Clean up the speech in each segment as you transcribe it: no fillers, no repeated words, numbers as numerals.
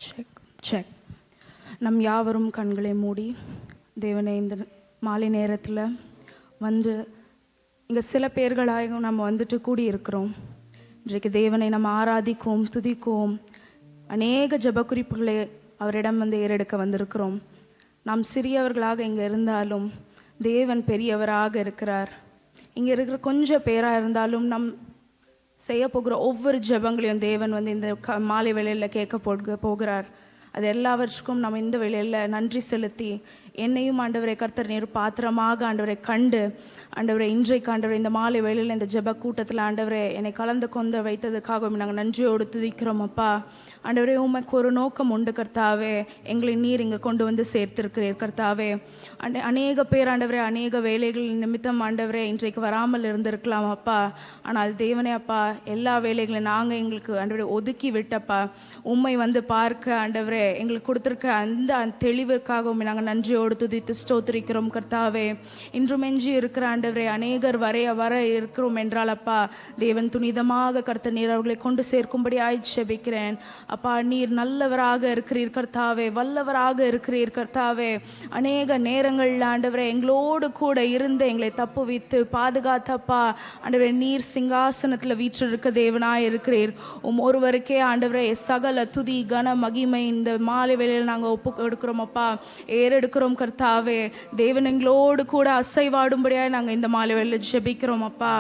Check check. நம் யாவரும் கண்களை மூடி தேவனை இந்த மாலை நேரத்தில் வந்து இங்கே சில பேர்களாக நம்ம வந்துட்டு கூடி இருக்கிறோம். இன்றைக்கு தேவனை நம்ம ஆராதிக்குவோம், துதிக்குவோம். அநேக ஜெப குறிப்புகளை அவரிடம் வந்து ஏறெடுக்க வந்திருக்கிறோம். நாம் சிறியவர்களாக இங்கே இருந்தாலும் தேவன் பெரியவராக இருக்கிறார். இங்கே இருக்கிற கொஞ்சம் பேராக இருந்தாலும் நம் செய்ய போகிற ஒவ்வொரு ஜெபங்களையும் தேவன் வந்து இந்த மாலை வேளையில் கேட்க போகிறார். அது எல்லாவற்றுக்கும் நம்ம இந்த வேளையில் நன்றி செலுத்தி என்னையும் ஆண்டவரை கர்த்தர் நீர் பாத்திரமாக ஆண்டவரை கண்டு ஆண்டவரை இன்றைக்கு ஆண்டவரை இந்த மாலை வேளையில் இந்த ஜெப கூட்டத்தில் ஆண்டவரை என்னை கலந்து கொண்டு வைத்ததுக்காக நாங்கள் நன்றியோடு துதிக்கிறோம். அப்பா ஆண்டவரே, உமக்கு ஒரு நோக்கம் உண்டு கர்த்தாவே. எங்களை நீர் இங்கே கொண்டு வந்து சேர்த்திருக்கிறீர் கர்த்தாவே. அநேக பேர் ஆண்டவரே அநேக வேலைகள் நிமித்தம் ஆண்டவரே இன்றைக்கு வராமல் இருந்திருக்கலாம் அப்பா. ஆனால் தேவனே அப்பா, எல்லா வேலைகளையும் நாங்கள் எங்களுக்கு ஆண்டவரை ஒதுக்கி விட்டப்பா உம்மை வந்து பார்க்க ஆண்டவரே எங்களுக்கு கொடுத்துருக்க அந்த தெளிவிற்காகவும் நாங்கள் நன்றியோடு துதித்து ஸ்தோத்திரிக்கிறோம் கர்த்தாவே. இன்றும் எஞ்சி இருக்கிற ஆண்டவரே அநேகர் வர இருக்கிறோம் என்றால் அப்பா தேவன் துணிதமாக கர்த்தர் நீர் அவர்களை கொண்டு சேர்க்கும்படி ஜெபிக்கிறேன். அப்பா நீர் நல்லவராக இருக்கிறீர் கர்த்தாவே, வல்லவராக இருக்கிறீர் கர்த்தாவே. அநேக நேரங்களில் ஆண்டவரே எங்களோடு கூட இருந்து எங்களை தப்புவித்து பாதுகாத்தப்பா ஆண்டவரே நீர் சிங்காசனத்தில் வீற்றிருக்க தேவனாய் இருக்கிறீர். ஒருவருக்கே ஆண்டவரே சகல துதி கன மகிமை இந்த மாலை வேளையில் நாங்கள் ஒப்பு எடுக்கிறோம் அப்பா, ஏறெடுக்கிறோம் கர்த்தாவே. தேவன் எங்களோடு கூட அசைவாடும்படியாக நாங்கள் இந்த மாலை வேளையில் ஜெபிக்கிறோம் அப்பா.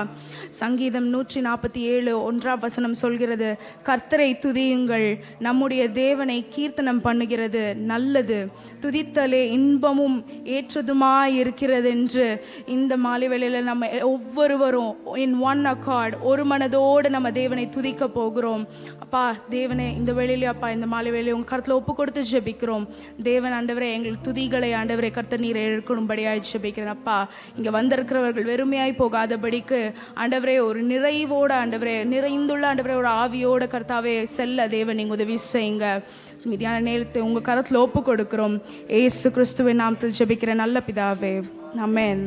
சங்கீதம் 147 1ஆம் வசனம் சொல்கிறது, கர்த்தரை துதியுங்கள், நம்முடைய தேவனை கீர்த்தனம் பண்ணுகிறது நல்லது, துதித்தலே இன்பமும் ஏற்றதுமாய் இருக்கிறது என்று இந்த மாலை வேளையில் நம்ம ஒவ்வொருவரும் இன் ஒன் அக்கார்ட் ஒரு மனதோடு நம்ம தேவனை துதிக்க போகிறோம் அப்பா. தேவனே இந்த வேளையிலே அப்பா இந்த மாலை வேளையை உங்கள் கருத்தில் ஒப்பு கொடுத்து ஜெபிக்கிறோம். தேவன் ஆண்டவரே எங்கள் துதிகளை ஆண்டவரை கர்த்தர் நீர் எடுக்கணும்படியாய் ஜெபிக்கிறேன் அப்பா. இங்கே வந்திருக்கிறவர்கள் வெறுமையாய் போகாதபடிக்கு ஆண்டவரே ஒரு நிறைவோடு ஆண்டவரே நிறைந்துள்ள ஆண்டவரே ஒரு ஆவியோட கர்த்தாவே செல்ல தேவன் நீங்கள் உதவி செய்யுங்க. மீதியான நேரத்தை உங்கள் கருத்தில் ஒப்பு கொடுக்கிறோம். ஏசு கிறிஸ்துவின் நாமத்தில் ஜெபிக்கிற நல்ல பிதாவே, ஆமென்.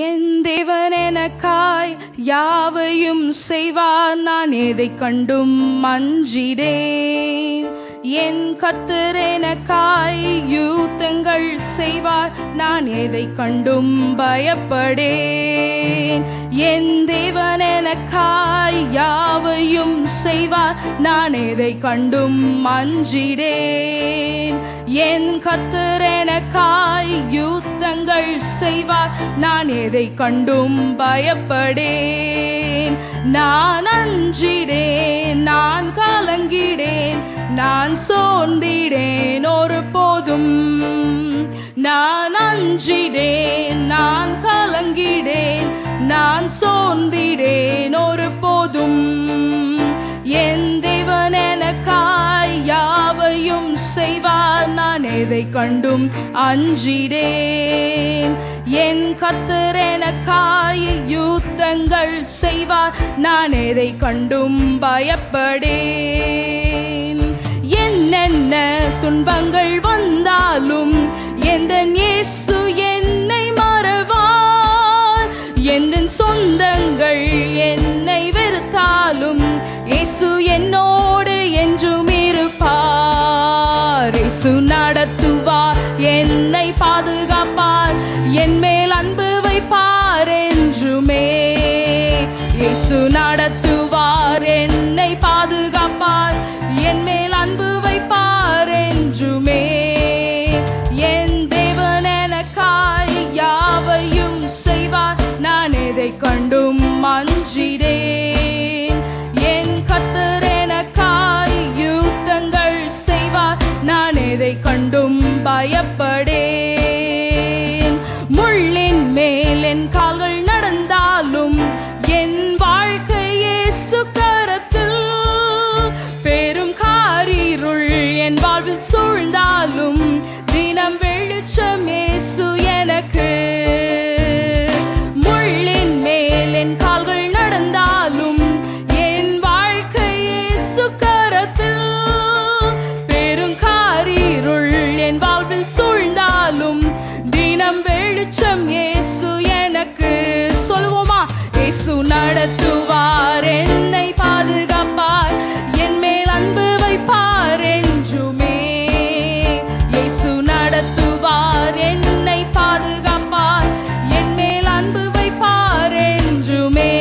என் தேவன் எனக்காய் யாவையும் செய்வார், நான் எதை கண்டும் அஞ்சிடேன். என் கர்த்தர் எனக்காய் யுத்தங்கள் செய்வார், நான் எதை கண்டும் பயப்படேன். என் தேவன் எனக்காய் யாவையும் செய்வார், நான் எதை கண்டும் அஞ்சிடேன். என் கர்த்தர் எனக்காய் யுத்தங்கள் செய்வார், நான் எதை கண்டும் பயப்படேன். நான் அஞ்சிடேன், நான் கலங்கிடேன், நான் சோர்ந்திடேன் ஒரு போதும். நான் அஞ்சிடேன், நான் கலங்கிடேன், நான் சோர்ந்திடேன் ஒரு போதும். என் தேவன் எனக்காய் யாவையும் செய்வார், நான் எதை கண்டும் அஞ்சிடேன். என் கர்த்தர் எனக்காய் யுத்தங்கள் செய்வார், நான் எதை கண்டும் பயப்படேன். என்னென்ன துன்பங்கள் வந்தாலும் எந்தன் இயேசு என்னை மறவார். எந்தன் சொந்தங்கள் என்னை வெறுத்தாலும் இயேசு என்னோடு என்றும் இருப்பார். இயேசு நடத்துவார், என்னை பாதுகாப்பார், என் மேல் அன்பு வைப்பார் என்றுமே. இயேசு நடத்துவார், என்னை பாதுகாப்பார், என் மேல் அன்பு வைப்பார் என்றுமே. என் தேவன் எனக்காய் யாவையும் செய்வார், நான் எதை கண்டும் அஞ்சிடேன். என் கர்த்தர் எனக்காய் யுத்தங்கள் செய்வார், நான் எதை கண்டும் பயப்படேன். முள்ளின் மேல் என் கால்கள் நடந்தாலும் என் வாழ்க்கை இயேசு கரத்தில். பெரும் காரிருள் என் வாழ்வில் சூழ்ந்தாலும் தினம் வெளிச்சம் இயேசு எனக்கு. முள்ளின் மேல் என் கால்கள் நடந்தாலும் என் வாழ்க்கை இயேசு கரத்தில். பெரும் காரிருள் என் வாழ்வில் சூழ்ந்தாலும் தினம் வெளிச்சம் இயேசு எனக்கு. சொல்வோம் இயேசு நடத்துவார், என்னை பாதுகாப்பார், என் மேல் அன்பு வைப்பார் என்றுமே. இயேசு நடத்துவார், என்னை பாதுகாப்பார், என் மேல் அன்பு வைப்பார் என்றுமே.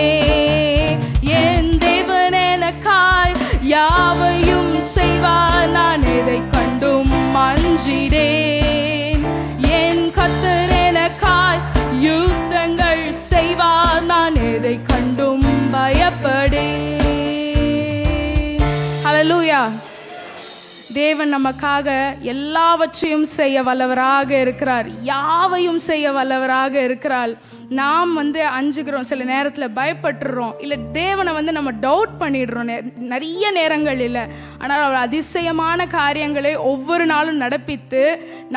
என் தேவன் எனக்காய் யாவையும் செய்வார், நான் எதை கண்டும் அஞ்சிடேன். என் கர்த்தர் எனக்காய் யுத்தங்கள் செய்வார், நான் எதை கண்டும் பயப்படேன். ஹல்லேலூயா. தேவன் நமக்காக எல்லாவற்றையும் செய்ய வல்லவராக இருக்கிறார், யாவையும் செய்ய வல்லவராக இருக்கிறார். நாம் அஞ்சுகிறோம், சில நேரத்தில் பயப்பட்டுறோம், இல்லை தேவனை நம்ம டவுட் பண்ணிடுறோம் நிறைய நேரங்கள் இல்லை. ஆனால் அவர் அதிசயமான காரியங்களை ஒவ்வொரு நாளும் நடப்பித்து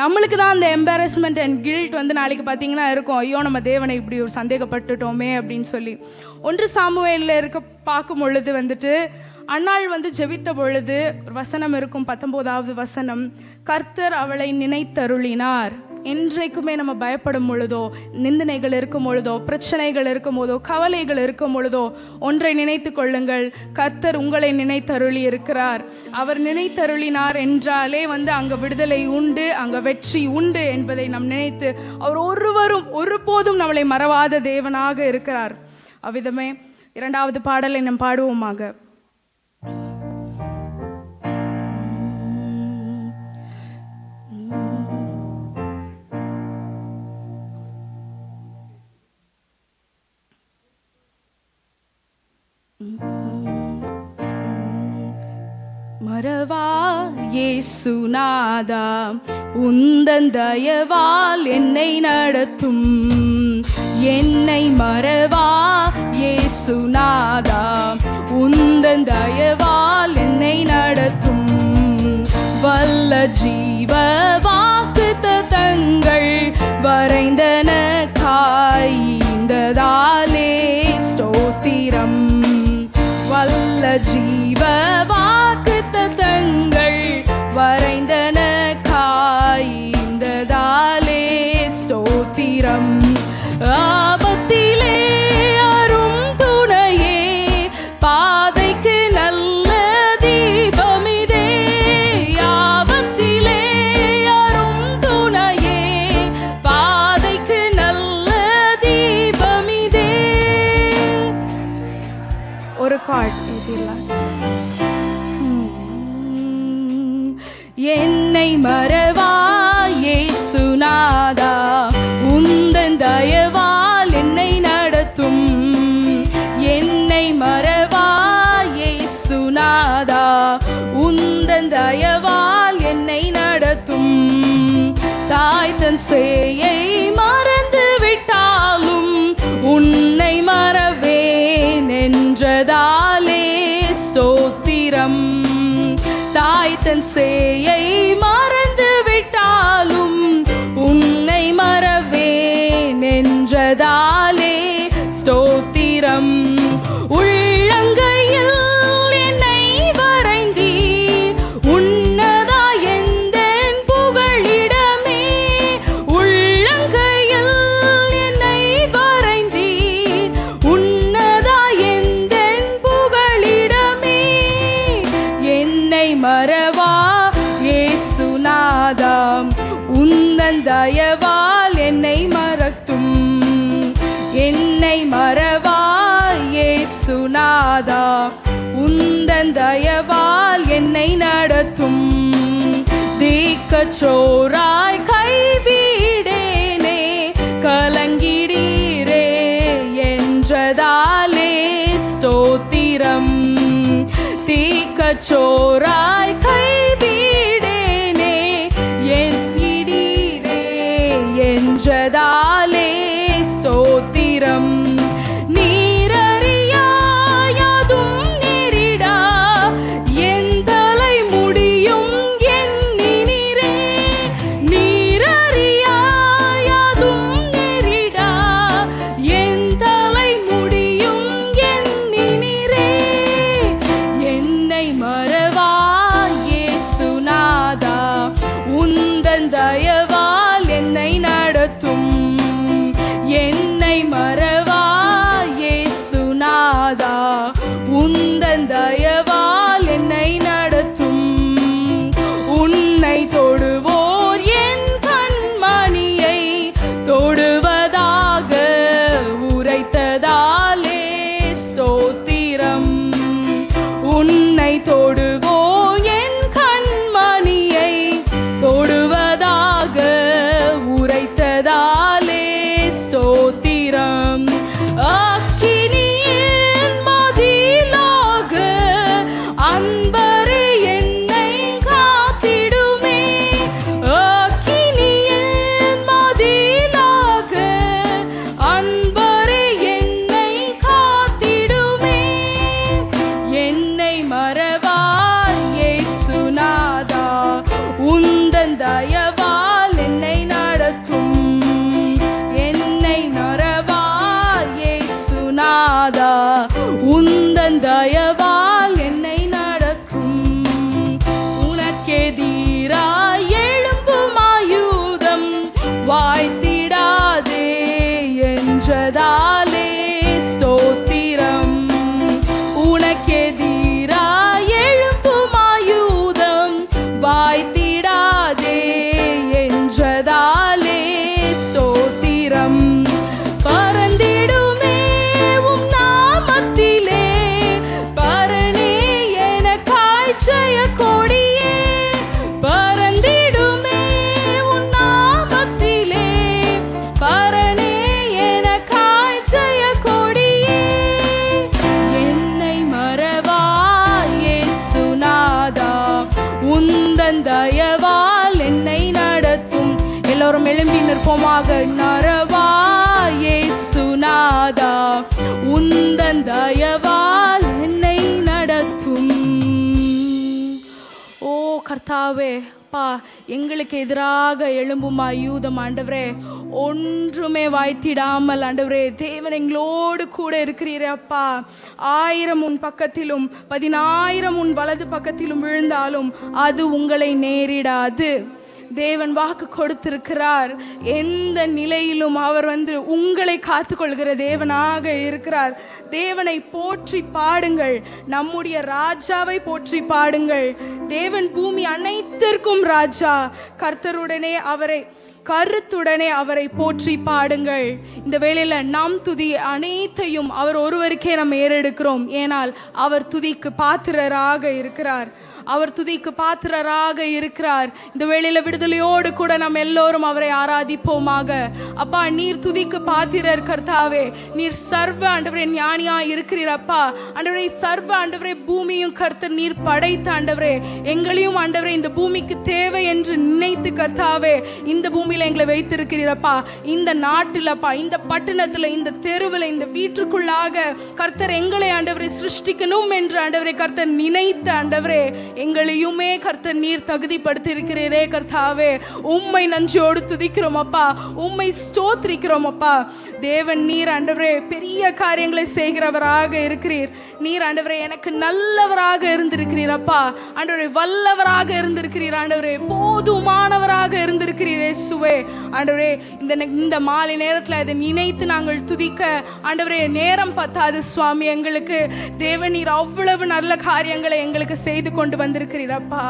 நம்மளுக்கு தான் அந்த எம்பாரஸ்மெண்ட் அண்ட் கில்ட் நாளைக்கு பார்த்தீங்கன்னா இருக்கும், ஐயோ நம்ம தேவனை இப்படி ஒரு சந்தேகப்பட்டுட்டோமே அப்படின்னு சொல்லி. 1 சாமுவேலில் இருக்க பார்க்கும் பொழுது அன்னாள் ஜெபித்த பொழுது ஒரு வசனம் இருக்கும், 19வது வசனம், கர்த்தர் அவளை நினைத்தருளினார். என்றைக்குமே நம்ம பயப்படும் பொழுதோ, நிந்தனைகள் இருக்கும் பொழுதோ, பிரச்சனைகள் இருக்கும் போதோ, கவலைகள் இருக்கும் பொழுதோ ஒன்றை நினைத்து கொள்ளுங்கள், கர்த்தர் உங்களை நினைத்தருளி இருக்கிறார். அவர் நினைத்தருளினார் என்றாலே அங்கே விடுதலை உண்டு, அங்கே வெற்றி உண்டு என்பதை நாம் நினைத்து, அவர் ஒருபோதும் நம்மளை மறவாத தேவனாக இருக்கிறார். அவ்விதமே 2வது பாடலை நாம் பாடுவோமாக. மறவா இயேசுநாதா, உந்தன் தயவால் என்னை நடத்தும். என்னை மறவா இயேசுநாதா, உந்தன் தயவால் என்னை நடத்தும். வல்ல ஜீவ வாக்குத்தத்தங்கள் வரைந்தன காய்ந்ததாலே ஸ்தோத்திரம். வல்ல ஜீவ வாக்குத்தத்தங்கள் வரைந்தன காய்ந்ததாலே ஸ்தோத்திரம். ஆபத்திலே அரும் துணையே, பாதைக்கு நல்ல தீபமிதே. ஆபத்திலே அரும் துணையே, பாதைக்கு நல்ல தீபமிதே. ஒரு கார்டு என்னை மறவா இயேசுநாதா, உந்தன் தயவால் என்னை நடத்தும். என்னை மறவா இயேசுநாதா, உந்தன் தயவால் என்னை நடத்தும். தாய் தன் சேயை மறந்து விட்டாலும் உன்னை மறவேன் என்றதாலே ஸ்தோத்திரம். தாய் தன் சேயை மறந்து விட்டாலும் உன்னை மறவேன் என்றதாலே ஸ்தோத்திரம். உள்ளங்கையில் என்னை வரைந்தீர், உன்னதா எந்தன் புகழிடமே. உள்ளங்கையில் என்னை வரைந்தீர், உன்னதா எந்தன் புகழிடமே. என்னை மறவா இயேசுநாதா, உந்தன் தயவால் என்னை மறத்தும். என்னை மறவா இயேசுநாதா, உந்தன் தயவால் என்னை நடத்தும். தீக்கச்சோராய் கைவிடேனே, கலங்கிடீரே என்றதாலே ஸ்தோத்திரம். தீக்கச்சோராய் கைவிடேனே என்கிடீரே என்றதாலே ஸ்தோத்திரம். நீரறியாயதும் நேரிடா, என் தலை முடியும் எண்ணினீரே. நீரறியாயதும் நேரிடா, என் தலை முடியும் எண்ணினீரே. என்னை மறவா நாதா உந்தன் தயவால் என்னை நடத்தும். உன்னை தொடுவோர் என் கண்மணியை தொடுவதாக உரைத்ததாலே ஸ்தோத்திரம். உன்னை தொடுவோ என் கண்மணியை தொடுவதாக உரைத்ததாலே ஸ்தோத்திரம். அக்கினியின் மதிலாக அன்பரே என்னை காத்திடுமே. அக்கினியின் மதிலாக அன்பரே என்னை காத்திடுமே. என்னை மறவாய் இயேசுநாதா உந்தன் தயவால் என்னை நடத்தும். என்னை மறவாய் இயேசுநாதா உந்தன் தயவால் என்னை நடத்தும். உனக்கெதிராய் எழும்பும் ஆயுதம் வாய்த்திடாதே என்றதாலே ஸ்தோத்திரம். உனக்கெதிராய் எழும்பும் ஆயுதம் வாய்த்திடாதே என்றதாலே ஸ்தோத்திரம். பறந்திடுமே உம் நாமத்திலே பரணே எனக்காய் ஜெய கொடியே. பறந்திடுமே உம் நாமத்திலே பரணே எனக்காய் ஜெய கொடியே. என்னை மறவாய் இயேசுநாதா உந்தன் தயவால் என்னை நடத்தும். எல்லோரும் எழும்பி நிற்போமாக. மறவாய் இயேசுநாதா உந்தன் தயவால் என்னை நடத்தும். ஓ கர்த்தாவே அப்பா, எங்களுக்கு எதிராக எழும்பும் ஆயுதம் ஆண்டவரே ஒன்றுமே வாய்த்திடாமல் ஆண்டவரே தேவன் எங்களோடு கூட இருக்கிறீரே அப்பா. 1000 உன் பக்கத்திலும் 10,000 உன் வலது பக்கத்திலும் விழுந்தாலும் அது உங்களை நேரிடாது. தேவன் வாக்கு கொடுத்திருக்கிறார். எந்த நிலையிலும் அவர் உங்களை காத்துக்கொள்கிற தேவனாக இருக்கிறார். தேவனை போற்றி பாடுங்கள், நம்முடைய ராஜாவை போற்றி பாடுங்கள். தேவன் பூமி அனைத்திற்கும் ராஜா. கர்த்தருடனே அவரை கருத்துடனே அவரை போற்றி பாடுங்கள். இந்த வேளையில நாம் துதி அனைத்தையும் அவர் ஒருவருக்கே நம்ம ஏறெடுக்கிறோம். ஏனால் அவர் துதிக்கு பாத்திரராக இருக்கிறார். அவர் துதிக்கு பாத்திரராக இருக்கிறார். இந்த வேளையில விடுதலையோடு கூட நம்ம எல்லோரும் அவரை ஆராதிப்போமாக. அப்பா, நீர் துதிக்கு பாத்திரர் கர்த்தாவே. நீர் சர்வ ஆண்டவரே ஞானியா இருக்கிறீர் அப்பா. ஆண்டவரே சர்வ ஆண்டவரே பூமியும் கர்த்தர் நீர் படைத்த ஆண்டவரே எங்களையும் ஆண்டவரே இந்த பூமிக்கு தேவை என்று நினைத்து கர்த்தாவே இந்த பூமியில எங்களை வைத்திருக்கிறீரப்பா. இந்த நாட்டிலப்பா, இந்த பட்டணத்துல, இந்த தெருவில், இந்த வீட்டுக்குள்ளாக கர்த்தர் எங்களை ஆண்டவரை சிருஷ்டிக்கணும் என்று ஆண்டவரே கர்த்தர் நினைத்த ஆண்டவரே எங்களையுமே கர்த்தர் நீர் தகுதிப்படுத்தி இருக்கிறீரே கர்த்தாவே. உம்மை நன்றியோடு துதிக்கிறோம் அப்பா, உம்மை ஸ்தோத்திரிக்கிறோம் அப்பா. தேவன் நீர் ஆண்டவரே பெரிய காரியங்களை செய்கிறவராக இருக்கிறீர். நீர் ஆண்டவரே எனக்கு நல்லவராக இருந்திருக்கிறீர் அப்பா. ஆண்டவரே வல்லவராக இருந்திருக்கிறீர் ஆண்டவரே, போதுமானவராக இருந்திருக்கிறீர் இயேசுவே. ஆண்டவரே இந்த மாலை நேரத்தில் இதை நினைத்து நாங்கள் துதிக்க ஆண்டவரே நேரம் பத்தாது சுவாமி. எங்களுக்கு தேவன் நீர் அவ்வளவு நல்ல காரியங்களை எங்களுக்கு செய்து கொண்டு வந்திருக்கிறீரப்பா.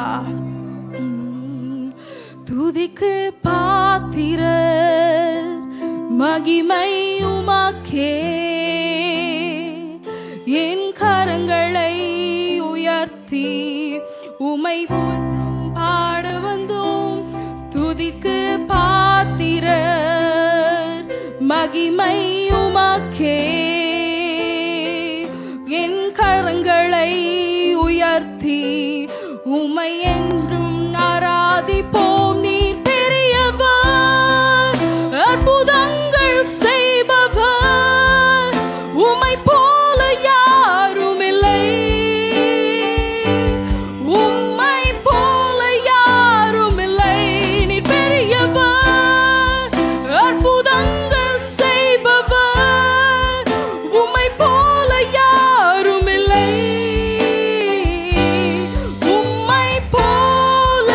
துதிக்கு பாத்திர மகிமை உமக்கே, என் கரங்களை உயர்த்தி உமை பாட வந்தோம். துதிக்கு பாத்திர மகிமை உமக்கே, என் கரங்களை உயர்த்தி உமை என்றும் ஆராதிப்போம். நீர் பெரியவர், அற்புதங்கள் செய்பவர், உமை போல யாரும் இல்லை. உம்மை போல யாரும் இல்லை. நீர் பெரியவர், அற்புதங்கள் செய்பவர், உம்மை போல யாரும் இல்லை. உம்மை போல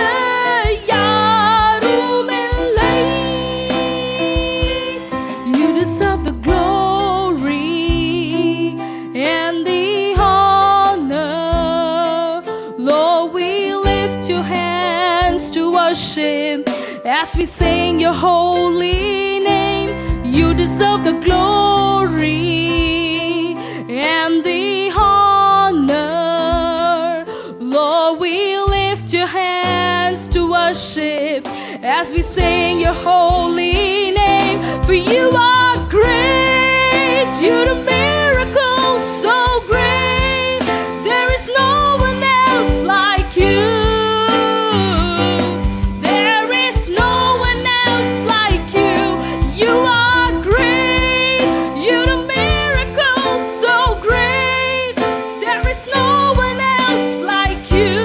worship as we sing your holy name. You deserve the glory and the honor. Lord, we lift your hands to worship as we sing your holy name. For you are great, you do miracles so great. There is no one else like you. There is no one else like you. You are great, you do miracles so great. There is no one else like you.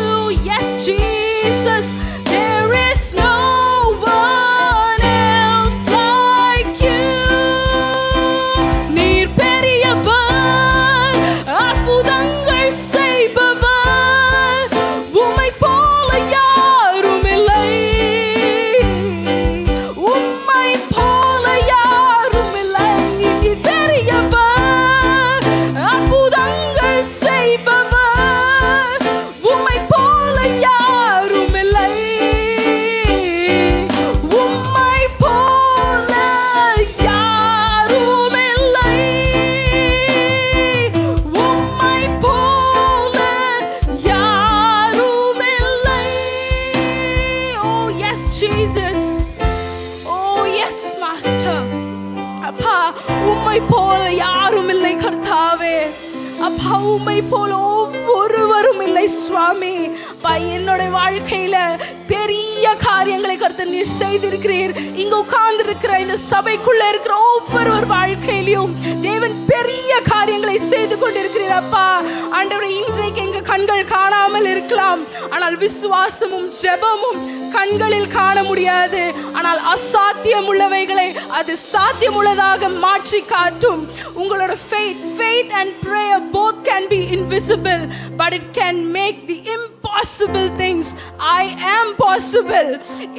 Yes, Jesus, there is no one else like you. நீர் பெரியவர், அற்புதங்கள் செய்பவர், உம்மை போல யாரும் இல்லை. உம்மை போல யாரும் இல்லை. நீர் பெரியவர், அற்புதங்கள் செய்பவர், உம்மை போல யாரும் இல்லை. உம்மை போல யாரும் இல்லை. உம்மை போல யாரும் இல்லை. Oh yes, Jesus. Oh yes, Master. அப்பா, உம்மை போல யாரும் இல்லை கர்த்தாவே. அப்பா, உம்மை போல ஒருவரும் இல்லை சுவாமி. அப்பா, என்னோட வாழ்க்கையில பெரிய காரியங்களை கர்த்தர் நீர் செய்திருக்கிறீர். இங்க உட்கார்ந்து இருக்கிற இந்த சபைக்குள்ள இருக்கிற ஒவ்வொருவர் வாழ்க்கையிலும் தேவன் பெரிய காரியங்களை செய்து கொண்டிருக்கிறீர். அப்பா ஆண்டவரே, இன்றைக்கு எங்க கண்கள் காணாமல் இருக்கலாம், ஆனால் விசுவாசமும் ஜெபமும் கண்களில் காண முடியாது. ஆனால் அசாத்தியம் உள்ளவைகளை அது சாத்தியமுள்ளதாக மாற்றி காட்டும். உங்களோட faith and prayer both can be invisible, but it can make the impossible things I am possible.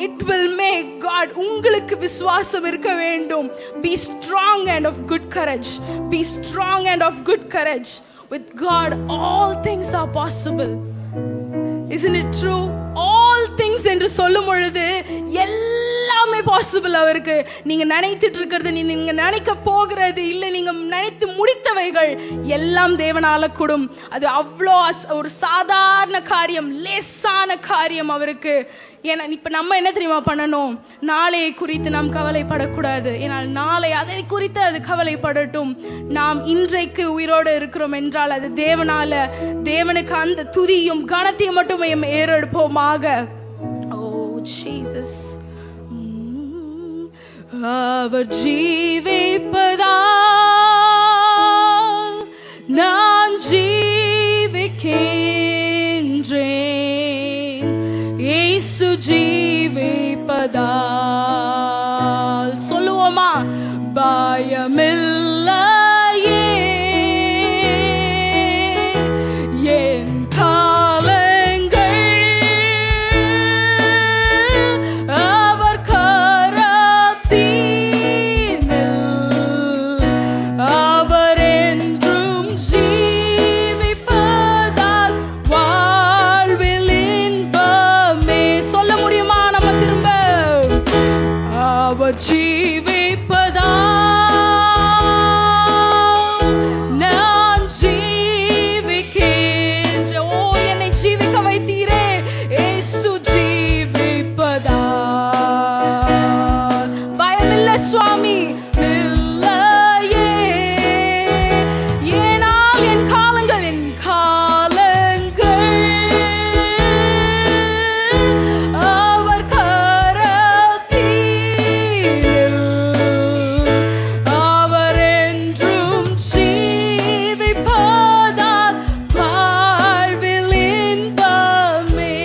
It will make God. உங்களுக்கு விசுவாசம் இருக்க வேண்டும். Be strong and of good courage. Be strong and of good courage. With God all things are possible. Isn't it true? All things என்று சொல்லும் பொழுது எல்லாமே possible அவருக்கு. நீங்க நினைத்துட்டு இருக்கிறது, நீங்க நினைக்க போகிறது இல்லை, நீங்க நினைத்து முடித்தவைகள் எல்லாம் தேவனால கூடும். அது அவ்வளோ ஒரு சாதாரண காரியம், லேசான காரியம் அவருக்கு. ஏன்னா இப்ப நம்ம என்ன தெரியுமா பண்ணணும்? நாளையை குறித்து நாம் கவலைப்படக்கூடாது. ஏனால் நாளை அதை குறித்து அது கவலைப்படட்டும். நாம் இன்றைக்கு உயிரோடு இருக்கிறோம் என்றால் அது தேவனால. தேவனுக்கு அந்த துதியும் கனத்தையும் மட்டுமே ஏறெடுப்போமாக. ஓ ஜீசஸ், அவர் ஜீவிப்பதால் நான் ஜீவிக்கின்றேன். இயேசு ஜீவிப்பதால் சொல்லுவோமா? பயமில்லையே என் காலங்கள் அவர் கரத்தினில். அவர் என்றும் ஜீவிப்பதால் வாழ்வில் இன்பமே. சொல்ல முடியுமா நம்ம திரும்ப? அவர் ஜீவிப்பதால் நான் ஜீவிக்கின்றேன். ஓ, என்னை ஜீவிக்க வைத்தீரே. இயேசு ஜீவிப்பதால் பயமில்லை சுவாமி, இல்லையே. ஏனால் என் காலங்கள் அவர் கரத்தினில். அவர் என்றும் ஜீவிப்பதால் வாழ்வில் இன்பமே.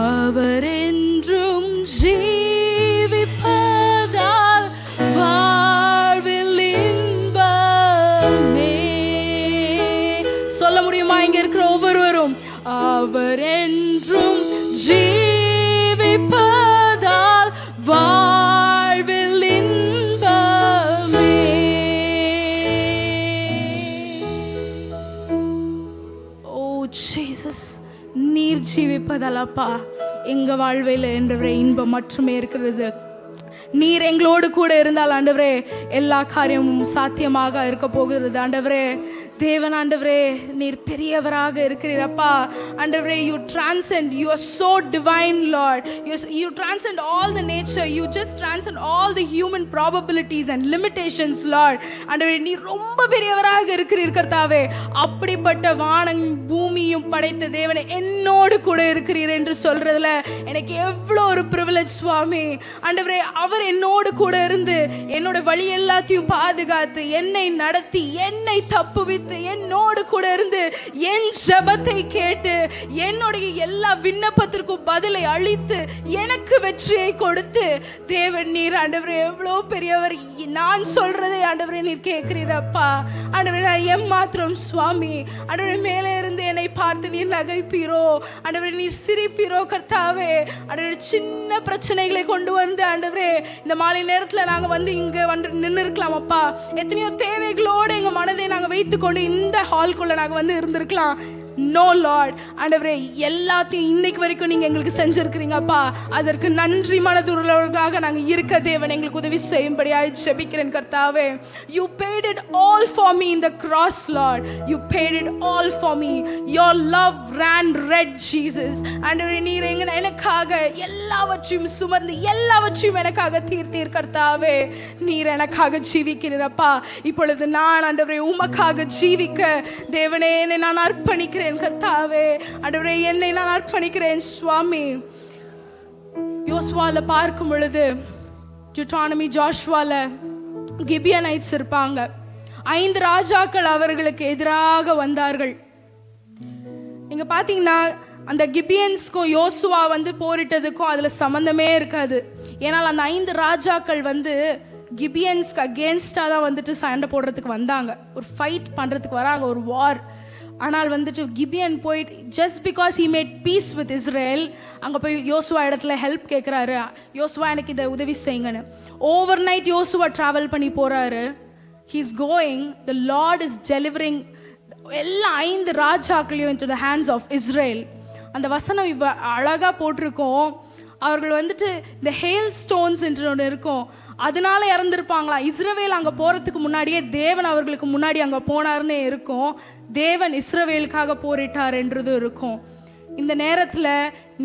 அவர் என்றும் ஜீவிப்பதால் வாழ்வில் இன்பமே. சொல்ல முடியுமா இங்க இருக்கிற ஒவ்வொருவரும்? அவர் என்றும் ஜீவிப்பதால் வாழ்வில் இன்பமே. Oh Jesus, நீர் ஜீவிப்பதாலப்பா எங்க வாழ்வில் ஆண்டவரே இன்பம் மட்டுமே இருக்கிறது. நீர் எங்களோடு கூட இருந்தால் ஆண்டவரே எல்லா காரியமும் சாத்தியமாக இருக்க போகிறது. ஆண்டவரே தேவன் ஆண்டவரே நீர் பெரியவராக இருக்கிறீரப்பா. ஆண்டவரே you transcend, you are so divine Lord. You transcend all the nature, you just transcend all the human probabilities and limitations Lord. ஆண்டவரே நீர் ரொம்ப பெரியவராக இருக்கிறீர் கர்த்தாவே. அப்படிப்பட்ட வானம் பூமியும் படைத்த தேவனே என்னோடு கூட இருக்கிறீர் என்று சொல்றதுல எனக்கு எவ்வளோ ஒரு பிரிவிலேஜ் சுவாமி. ஆண்டவரே அவர் என்னோடு கூட இருந்து என்னோட வழி எல்லாத்தையும் பாதுகாத்து என்னை நடத்தி என்னை தப்புவித்து என்னோடு கூட இருந்து என் ஜெபத்தை கேட்டு என்னுடைய எல்லா விண்ணப்பத்திற்கும் பதிலை அளித்து எனக்கு வெற்றியை கொடுத்து தேவன் நீர் ஆண்டவரே எவ்வளோ பெரியவர். நான் சொல்றதை ஆண்டவரே நீர் கேட்கிறீரப்பா. ஆண்டவரே நான் ஏமாத்திரம் சுவாமி. ஆண்டவரே மேலே இருந்து என்னை பார்த்து நீர் நகைப்பீரோ, ஆண்டவரே நீர் சிரிப்பீரோ கர்த்தாவே. ஆண்டவரே சின்ன பிரச்சனைகளை கொண்டு வந்து ஆண்டவரே இந்த மாலை நேரத்தில் நாங்கள் வந்து இங்கே வந்து நின்று இருக்கலாம் அப்பா. எத்தனையோ தேவைகளோடு எங்கள் மனதை நாங்கள் வைத்துக்கொண்டு இந்த ஹால்குள்ளே நாங்கள் வந்து இருந்திருக்கலாம். நோ லார்ட் ஆண்டவரே எல்லாத்தையும் இன்னைக்கு வரைக்கும் நீங்கள் எங்களுக்கு செஞ்சுருக்கிறீங்கப்பா. அதற்கு நன்றி மனதுள்ளவர்களாக நாங்கள் இருக்க தேவன் எங்களுக்கு உதவி செய்யும்படியாக ஜெபிக்கிறேன் கர்த்தாவே. You paid it all for me in the cross Lord. You paid it all for me. Your love ran red Jesus. ஆண்டவரே நீர் எனக்காக எல்லாவற்றையும் சுமர்ந்து எல்லாவற்றையும் எனக்காக தீர்த்தீர் கர்த்தாவே. நீர் எனக்காக ஜீவிக்கிறீரப்பா. இப்பொழுது நான் ஆண்டவரே உமக்காக ஜீவிக்க தேவனே என்னை நான் அர்ப்பணிக்கிறேன் கர்த்தாவே. ஆண்டவரே என்னை நான் அர்ப்பணிக்கிறேன் சுவாமி. யோசுவால பார்க்கும் பொழுது டியூட்டானமி ஜோஷுவால கிபியனைட்ஸ் இருப்பாங்க. 5 ராஜாக்கள் அவர்களுக்கு எதிராக வந்தார்கள். நீங்க பாத்தீங்கன்னா அந்த கிபியன்ஸ்க்கும் யோசுவா வந்து போரிட்டதுக்கும் அதுல சம்பந்தமே இருக்காது. ஏன்னால் அந்த 5 ராஜாக்கள் வந்து கிபியன்ஸ்க்கு அகேன்ஸ்டாக தான் வந்துட்டு சண்டை போடுறதுக்கு வந்தாங்க. ஒரு ஃபைட் பண்ணுறதுக்கு வராங்க, ஒரு வார். ஆனால் வந்துட்டு கிபியன் போயிட்டு just because he made peace with Israel அங்கே போய் யோசுவா இடத்துல ஹெல்ப் கேட்குறாரு. யோசுவா எனக்கு இதை உதவி செய்யுங்கன்னு. ஓவர் நைட் யோசுவா ட்ராவல் பண்ணி போகிறாரு. He is going, the lord is delivering எல்லா 5 ராஜாக்களையும் into the hands of Israel. அந்த வசனம் அழகாக போட்டிருக்கோம். அவர்கள் வந்துட்டு இந்த ஹேல் ஸ்டோன்ஸ் என்று ஒன்று இருக்கும், அதனால இறந்துருப்பாங்களா. இஸ்ரவேல் அங்கே போகிறதுக்கு முன்னாடியே தேவன் அவர்களுக்கு முன்னாடி அங்கே போனார்னே இருக்கும். தேவன் இஸ்ரவேலுக்காக போரிட்டார் என்றதும் இருக்கும். இந்த நேரத்தில்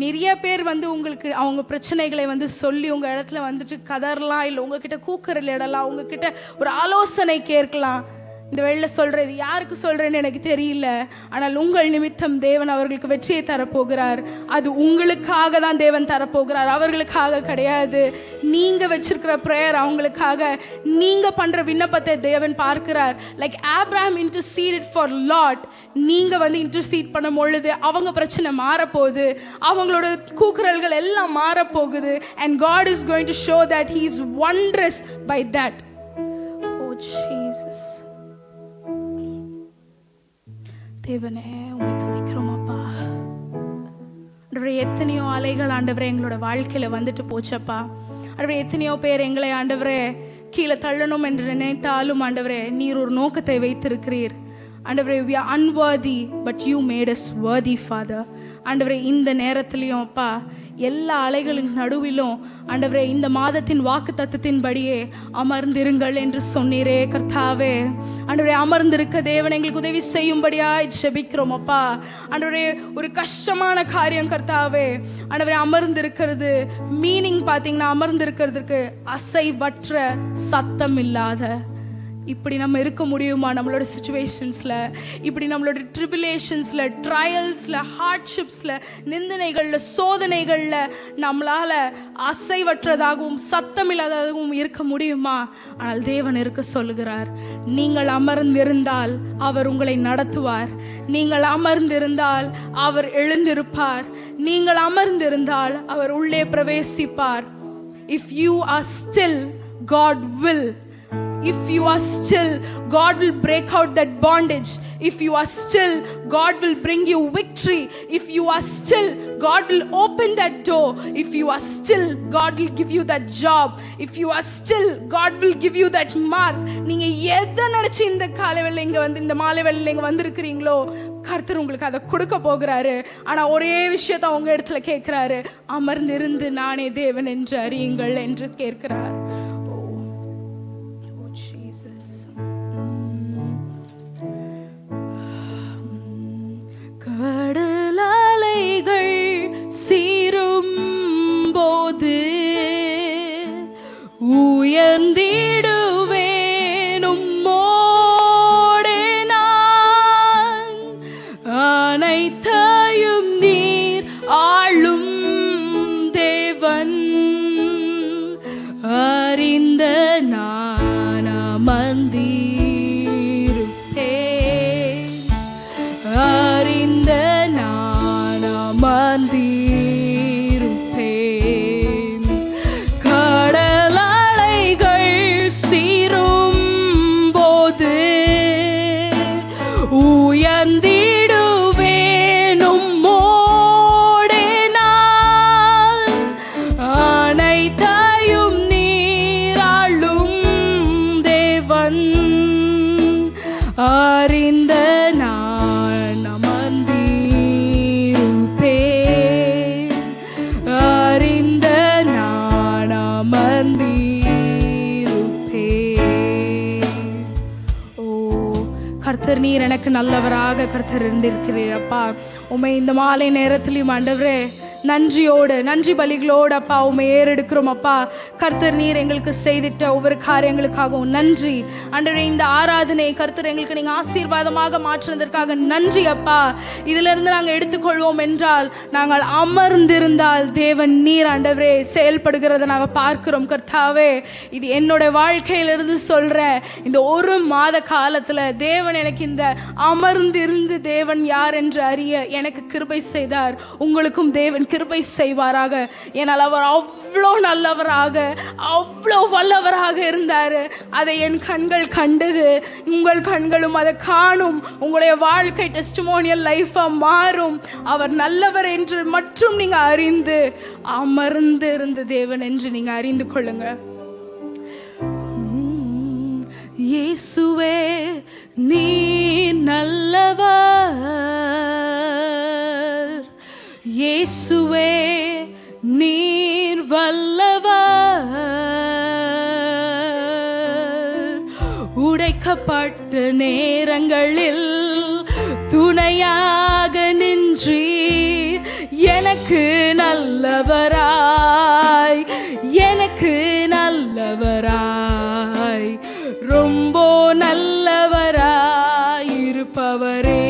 நிறைய பேர் வந்து உங்களுக்கு அவங்க பிரச்சனைகளை வந்து சொல்லி உங்கள் இடத்துல வந்துட்டு கதறலாம், இல்லை உங்ககிட்ட கூக்குரல் இடலாம், உங்ககிட்ட ஒரு ஆலோசனை கேட்கலாம். இந்த வேளையில் சொல்கிறது யாருக்கு சொல்கிறேன்னு எனக்கு தெரியல. ஆனால் உங்கள் நிமித்தம் தேவன் அவர்களுக்கு வெற்றியை தரப்போகிறார். அது உங்களுக்காக தான் தேவன் தரப்போகிறார், அவர்களுக்காக கிடையாது. நீங்கள் வச்சிருக்கிற ப்ரேயர் அவங்களுக்காக, நீங்கள் பண்ணுற விண்ணப்பத்தை தேவன் பார்க்கிறார். லைக் ஆப்ரஹாம் இன்டர்சீடட் ஃபார் லாட், நீங்கள் வந்து இன்டர்சீட் பண்ணும் பொழுது அவங்க பிரச்சனை மாறப்போகுது, அவங்களோட கூக்குரல்கள் எல்லாம் மாறப்போகுது. And God is going to show that he is wondrous by that. Oh Jesus, தேவனே உம்மை துதிக்கிறோம் அப்பா. ஆண்டவரே எத்தனையோ அலைகள் ஆண்டவரே எங்களோட வாழ்க்கையில் வந்துட்டு போச்சப்பா. ஆண்டவரே எத்தனையோ பேர் எங்களை ஆண்டவரே கீழே தள்ளணும் என்று நினைத்தாலும் ஆண்டவரே நீர் ஒரு நோக்கத்தை வைத்திருக்கிறீர். ஆண்டவரே we are unworthy but you made us worthy Father. ஆண்டவரே இந்த நேரத்துலையும் அப்பா எல்லா அலைகளின் நடுவிலும் ஆண்டவரே இந்த மாதத்தின் வாக்கு தத்தத்தின்படியே அமர்ந்திருங்கள் என்று சொன்னீரே கர்த்தாவே. ஆண்டவரே அமர்ந்திருக்க தேவன் எங்களுக்கு உதவி செய்யும்படியாய் ஜெபிக்கிறோம் அப்பா. ஆண்டவரே ஒரு கஷ்டமான காரியம் கர்த்தாவே. ஆண்டவரே அமர்ந்திருக்கிறது மீனிங் பார்த்தீங்கன்னா அமர்ந்திருக்கிறதுக்கு அசைவற்ற சத்தம் இல்லாத. இப்படி நம்ம இருக்க முடியுமா நம்மளோட சுச்சுவேஷன்ஸில்? இப்படி நம்மளோட ட்ரிபுலேஷன்ஸில், ட்ரையல்ஸில், ஹார்ட்ஷிப்ஸில், நிந்தனைகளில், சோதனைகளில் நம்மளால் அசைவற்றதாகவும் சத்தமில்லாததாகவும் இருக்க முடியுமா? ஆனால் தேவன் இருக்க சொல்லுகிறார். நீங்கள் அமர்ந்திருந்தால் அவர் உங்களை நடத்துவார். நீங்கள் அமர்ந்திருந்தால் அவர் எழுந்திருப்பார். நீங்கள் அமர்ந்திருந்தால் அவர் உள்ளே பிரவேசிப்பார். If you are still, God will. If you are still, God will break out that bondage. If you are still, God will bring you victory. If you are still, God will open that door. If you are still, God will give you that job. If you are still, God will give you that mark. நீங்க எதை நினைச்சு இந்த காலை வேளையில இங்க வந்து இந்த மாலை வேளையில இங்க வந்திருக்கிறீங்களோ, கர்த்தர் உங்களுக்கு அதை கொடுக்க போகிறாரு. ஆனா ஒரே விஷயத்தை உங்க இடத்துல கேட்கிறாரு, அமர்ந்திருந்து நானே தேவன் என்று அறியுங்கள் என்று கேட்கிறார். கடலைகள் சீரும் போது உயர்ந்திடுவேன் உம்மோடே நான், அனைத்தையும் நீர் ஆளும் தேவன், அறிந்த நான் அமர்ந்திருப்பேன், அறிந்த நான் அமர்ந்திருப்பேன். கடலைகள் சீரும் போது உயர்ந்திடுவேன் உம்மோடே நான், அனைத்தையும் நீராளும் தேவன், அறிந்த நான் அமர்ந்திருப்பேன், அறிந்த நான் அமர்ந்திருப்பேன். ஓ கர்த்தர், நீர் எனக்கு நல்லவராக கர்த்தர் இருந்திருக்கிறீர் அப்பா. உம்மை இந்த மாலை நேரத்திலையும் ஆண்டவரே நன்றியோடு, நன்றி பலிகளோடு அப்பா உம்மை ஏறெடுக்கிறோம் அப்பா. கர்த்தர் நீர் எங்களுக்கு செய்திட்ட ஒவ்வொரு காரியங்களுக்காகவும் நன்றி ஆண்டவரே. இந்த ஆராதனை கர்த்தர் எங்களுக்கு நீங்கள் ஆசீர்வாதமாக மாற்றுவதற்காக நன்றி அப்பா. இதிலிருந்து நாங்கள் எடுத்துக்கொள்வோம் என்றால், நாங்கள் அமர்ந்திருந்தால் தேவன் நீர் ஆண்டவரே செயல்படுகிறத நாங்கள் பார்க்கிறோம் கர்த்தாவே. இது என்னோட வாழ்க்கையிலிருந்து சொல்கிறேன். இந்த ஒரு மாத காலத்தில் தேவன் எனக்கு இந்த அமர்ந்திருந்து தேவன் யார் என்று அறிய எனக்கு கிருபை செய்தார். உங்களுக்கும் தேவன் கிருபை செய்வாராக. ஏனால் அவர் அவ்வளோ நல்லவராக, அவ்வளோ வல்லவராக இருந்தார். அதை என் கண்கள் கண்டது, உங்கள் கண்களும் அதை காணும். உங்களுடைய வாழ்க்கை டெஸ்டிமோனியல் லைஃபாக மாறும். அவர் நல்லவர் என்று மற்றும் நீங்கள் அறிந்து அமர்ந்து இருந்த தேவன் என்று நீங்கள் அறிந்து கொள்ளுங்க. இயேசுவே நீ நல்லவர், இயேசுவே நீர் வல்லவர், உடைக்கப்பட்ட நேரங்களில் துணையாக நின்றீர். எனக்கு நல்லவராய், எனக்கு நல்லவராய், ரொம்ப நல்லவராய் இருப்பவரே.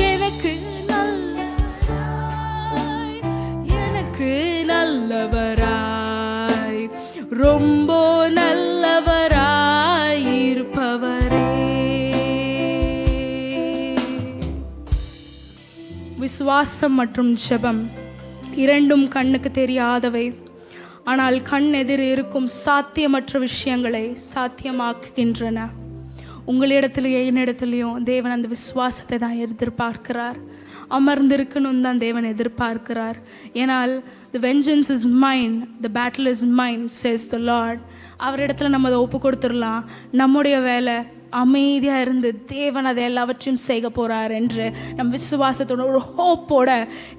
எனக்கு நல்லவராய், எனக்கு நல்லவராய், ரொம்ப நல்லவராய் இருப்பவரே. விசுவாசம் மற்றும் ஜெபம் இரண்டும் கண்ணுக்கு தெரியாதவை, ஆனால் கண் எதிர் இருக்கும் சாத்தியமற்ற விஷயங்களை சாத்தியமாக்குகின்றன. உங்களிடத்துலையும் என்னிடத்துலையும் தேவன் அந்த விசுவாசத்தை தான் எதிர்பார்க்கிறார். அமர்ந்திருக்கணும் தான் தேவன் எதிர்பார்க்கிறார். ஏனால் the vengeance is mine, the battle is mine says the Lord. அவரிடத்துல நம்ம அதை ஒப்பு கொடுத்துடலாம். நம்முடைய வேலை அமைதியாக இருந்து தேவன் அதை எல்லாவற்றையும் செய்ய போகிறார் என்று நம் விசுவாசத்தோட ஒரு ஹோப்போட